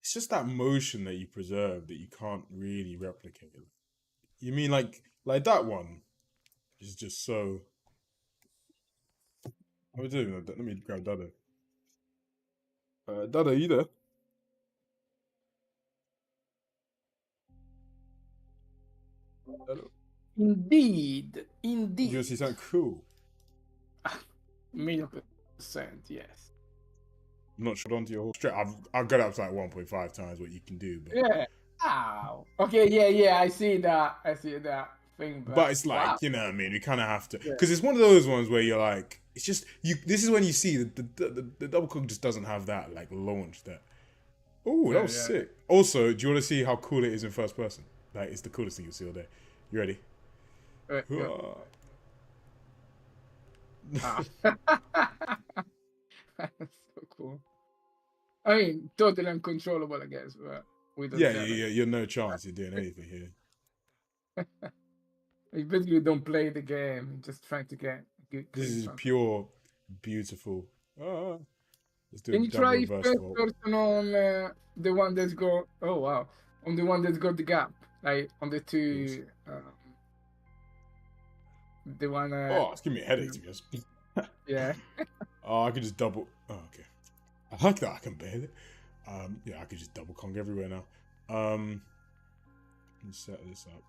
It's just that motion that you preserve that you can't really replicate. You mean like that one is just so. How are we doing? Let me grab Dada. Dada, you there? Hello. Indeed. You want to see something cool? 1,000,000%, yes. I'm not sure onto your whole straight. I've got up to like 1.5 times what you can do, but Yeah. Ow. Okay, yeah, I see that thing. but it's like, wow. you know what I mean? We kind of have to, because it's one of those ones where you're like, it's just you. This is when you see the double cook just doesn't have that like launch that. Oh, that was sick. Also, do you want to see how cool it is in first person? Like, it's the coolest thing you'll see all day. You ready? That's so cool. I mean, totally uncontrollable, I guess, but we don't. You're no chance you're doing anything here. You basically don't play the game, you're just trying to get good. This is pure, beautiful. Let's do Can you try reverse first vault. person on the one that's got? Oh wow, on the one that's got the gap, like on the two. The one. It's giving me a headache to be honest. Yeah. I could just double. Oh, okay. I like that. I can bear it. Yeah, I could just double Kong everywhere now. Let's set this up.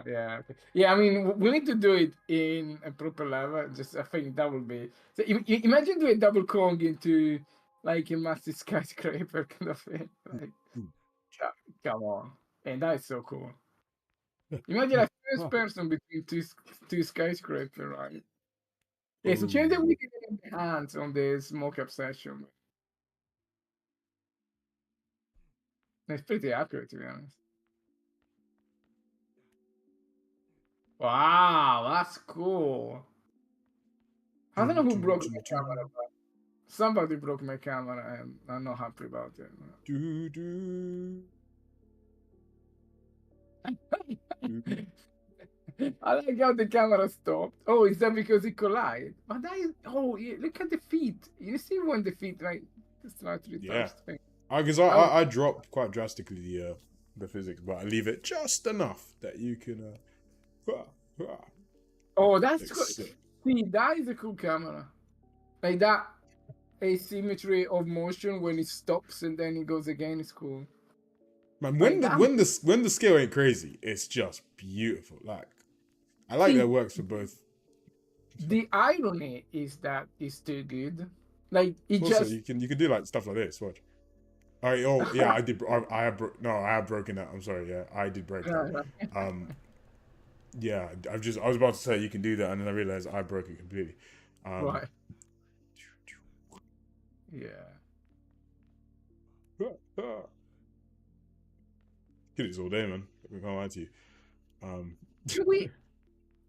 Yeah. Okay. Yeah, I mean, we need to do it in a proper level. Just, I think that would be. So, imagine doing double Kong into like a massive skyscraper kind of thing. Like, come on, and that is so cool. Imagine a first person between two skyscrapers, right? Yeah, so change that we can get the hands on the smoke up session. It's pretty accurate, to be honest. Wow, that's cool. I don't know who broke my camera, but somebody broke my camera, and I'm not happy about it. I like how the camera stopped. Oh, is that because it collided? But that is. Oh, yeah, look at the feet. You see when the feet like slightly touched. Because I drop quite drastically the physics, but I leave it just enough that you can. Oh, that's good. See, that is a cool camera. Like that asymmetry of motion when it stops and then it goes again is cool. Man, when the scale ain't crazy, it's just beautiful. Like, I like that it works for both. The irony is that it's too good. Like it also, just you can do like stuff like this. Watch. All right. Oh yeah, I did. I have broken that. I'm sorry. Yeah, I did break that. Yeah, I was about to say you can do that, and then I realized I broke it completely. Right. Yeah. Get this all day, man. I can't lie to you.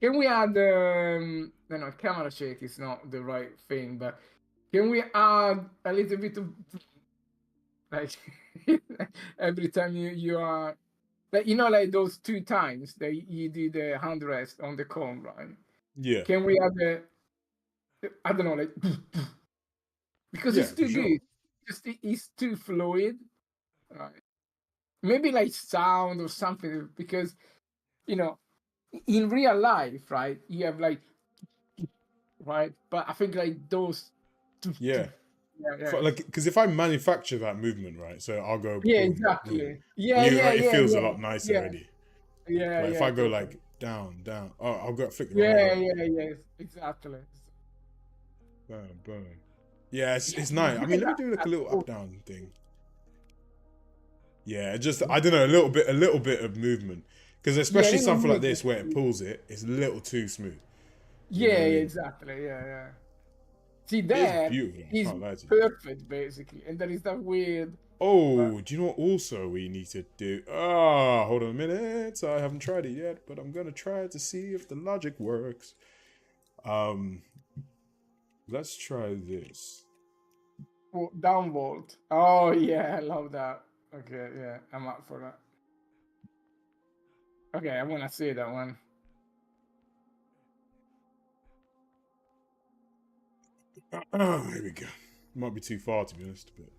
Can we add no, camera shake is not the right thing, but can we add a little bit of like every time you are like, you know, like those 2 times that you do the hand rest on the comb, right? Yeah. Can we add I don't know, like because it's too good. Just it's too fluid. Right. Maybe like sound or something, because you know, in real life, right, you have like, right, but I think like those like, because if I manufacture that movement, right, so I'll go exactly boom, it feels a lot nicer already. Like if I go like down, I'll go flick the yes, exactly. Boom. Yeah, it's nice. I mean, let me do like a little up down thing. Yeah, just I don't know, a little bit of movement, because Yeah, especially little something like movement. this where it pulls it, it's a little too smooth. You know Yeah, what I mean? exactly. Yeah. See, It is that beautiful. I is can't lie to you. perfect, basically, and there is that weird. Oh, do you know what also we need to do? Ah, hold on a minute. I haven't tried it yet, but I'm gonna try to see if the logic works. Let's try this. Downvolt. Oh yeah, I love that. Okay, yeah, I'm up for that. Okay, I'm gonna say that one. Here we go. Might be too far to be honest, but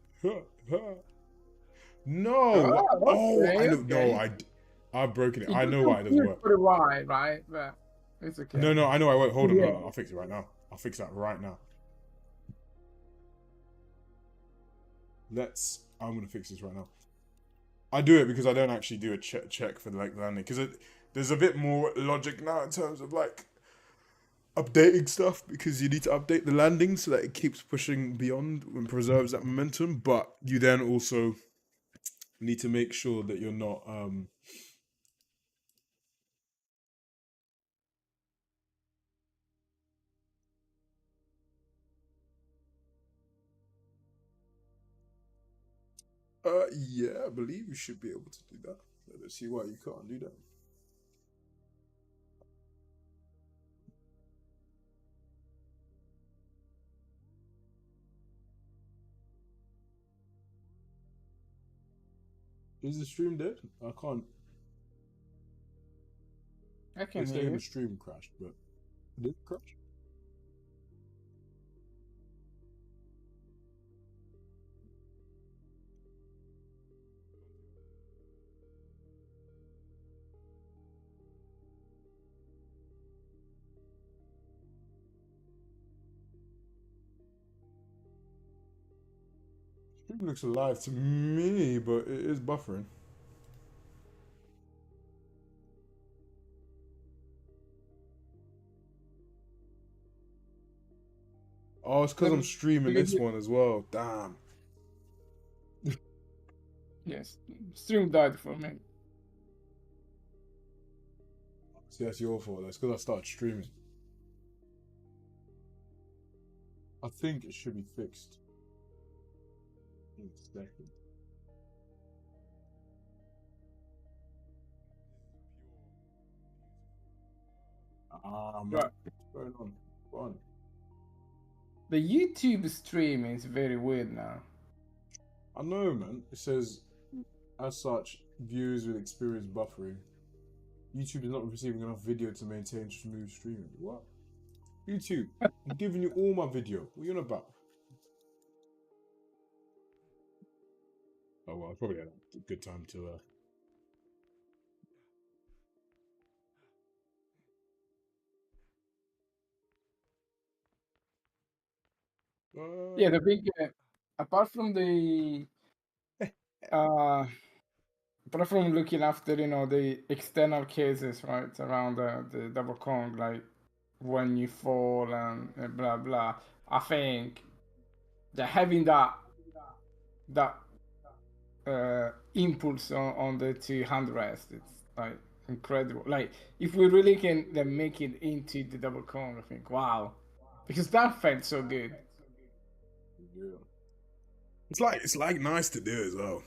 no. Oh, Oh, I okay, know. okay. No, I've broken it. It I took know some why it doesn't food work. for a while, right? But it's okay. No, I know I won't. Hold on, Yeah. I'll fix it right now. I'll fix that right now. I'm gonna fix this right now. I do it because I don't actually do a check for the landing, because there's a bit more logic now in terms of like updating stuff, because you need to update the landing so that it keeps pushing beyond and preserves that momentum. But you then also need to make sure that you're not yeah, I believe you should be able to do that. Let's see why you can't do that. Is the stream dead? I can't. I can It's hear saying you. the stream crashed, but did it crash? Stream looks alive to me, but it is buffering. Oh, it's because I'm streaming this one as well. Damn. Yes, stream died for me. See, that's your fault. That's because I started streaming. I think it should be fixed in a second. Ah, man. Right. What's going on? Fun. The YouTube stream is very weird now. I know, man. It says, as such, viewers will experience buffering. YouTube is not receiving enough video to maintain smooth streaming. What? YouTube, I'm giving you all my video. What are you on about? Oh, well, I probably had a good time to... Yeah, the big apart from the apart from looking after the external cases, right, around the double Kong, like when you fall and blah blah. I think that having that impulse on the two hand rest, it's like incredible. Like if we really can then make it into the double Kong, I think wow, because that felt so good. Yeah. It's like nice to do as well.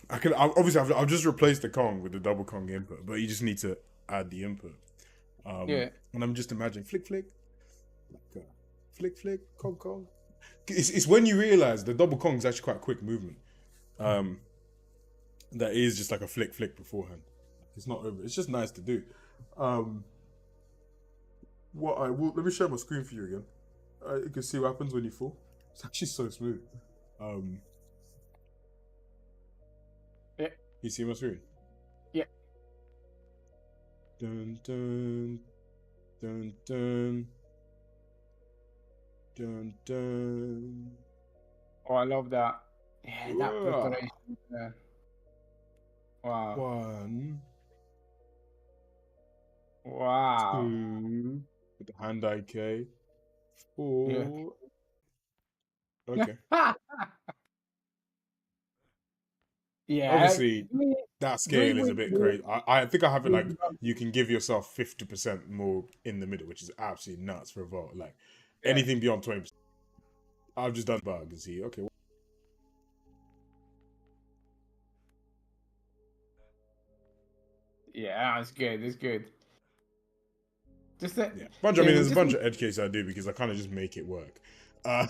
Obviously I've just replaced the Kong with the double Kong input, but you just need to add the input. Yeah. And I'm just imagining flick, like flick, Kong. It's when you realize the double Kong is actually quite a quick movement. That is just like a flick beforehand. It's not over. It's just nice to do. What I will let me share my screen for you again. You can see what happens when you fall. It's actually so smooth. Yeah. You see my screen? Yeah. Dun dun dun dun dun dun. Oh, I love that. Yeah, that Whoa. preparation. Yeah. Wow. 1, Wow. 2 with the hand IK. 4. Yeah. Okay. Yeah, Obviously, we- that scale is a bit crazy. I think I have it like we- you can give yourself 50% more in the middle, which is absolutely nuts for a vault. Like Yeah. anything beyond 20%. I've just done bug and see, okay. Yeah, it's good. It's good. Just that. Yeah. I mean, there's a bunch of edge cases I do because I kind of just make it work. Yeah.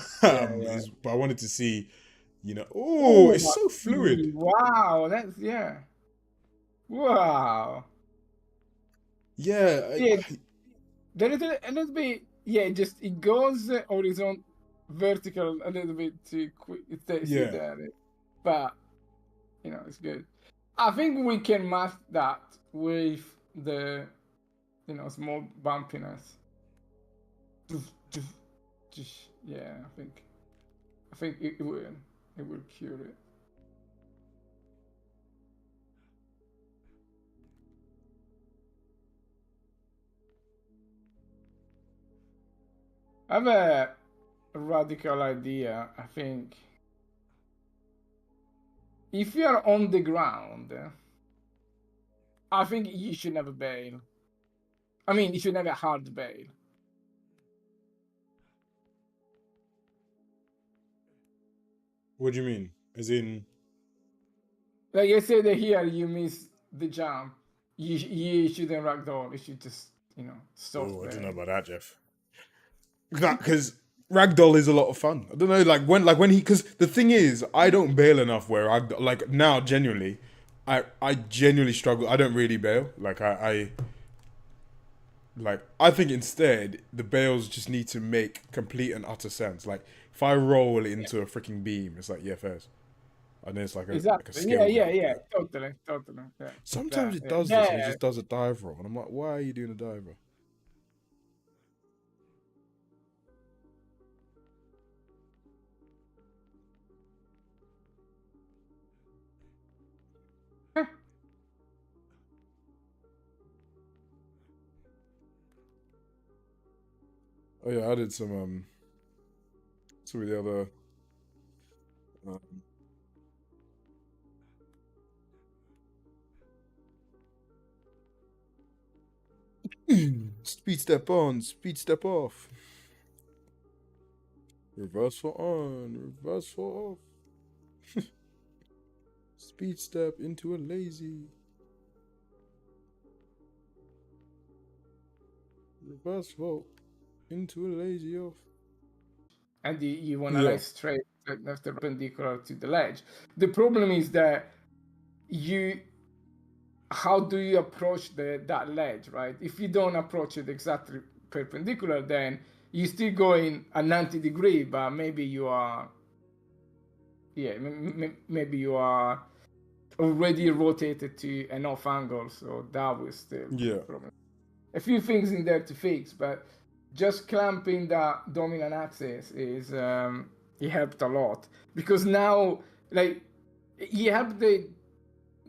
But I wanted to see, oh, it's so fluid. Wow, that's Wow. Yeah. Yeah, there is a little bit. Yeah, just it goes horizontal, vertical a little bit too quick. It takes you Yeah. there, but it's good. I think we can mask that with the small bumpiness. Yeah, I think it will cure it. I have a radical idea. I think if you are on the ground, I think you should never bail. I mean, you should never hard bail. What do you mean? As in, like I said here, you miss the jump. You shouldn't ragdoll. You should just stop. oh, I don't know about that, Jeff. Because ragdoll is a lot of fun. I don't know, like when he, because the thing is, I don't bail enough where like now genuinely, I genuinely struggle. I don't really bail. Like I think instead the bails just need to make complete and utter sense. Like if I roll into a freaking beam, it's like first. And then it's like a Exactly. skill. Yeah. Totally. Yeah. Sometimes it does this and it just does a dive roll. And I'm like, why are you doing a dive roll? Oh yeah, I did some of the other speed step on, speed step off. Reverse for on, reverse for off. Speed step into a lazy. Reverse vault into a lazy off. And you want to like straight left perpendicular to the ledge. The problem is that how do you approach that ledge, right? If you don't approach it exactly perpendicular, then you still going a 90 degree, but maybe you are maybe you are already rotated to an off angle, so that will still be a problem. A few things in there to fix, but just clamping that dominant axis is it helped a lot, because now like you have the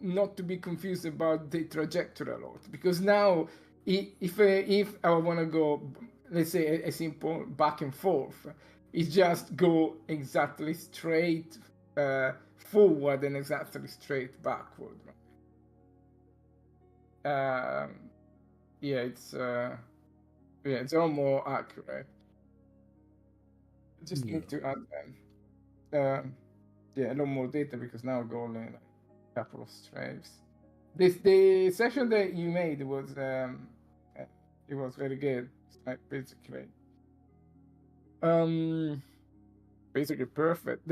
not to be confused about the trajectory a lot, because now if I want to go, let's say a simple back and forth, it's just go exactly straight forward and exactly straight backward. It's a lot more accurate. Just need to add a lot more data, because now I go only like a couple of strafes. The session that you made was it was very good. It's like basically perfect.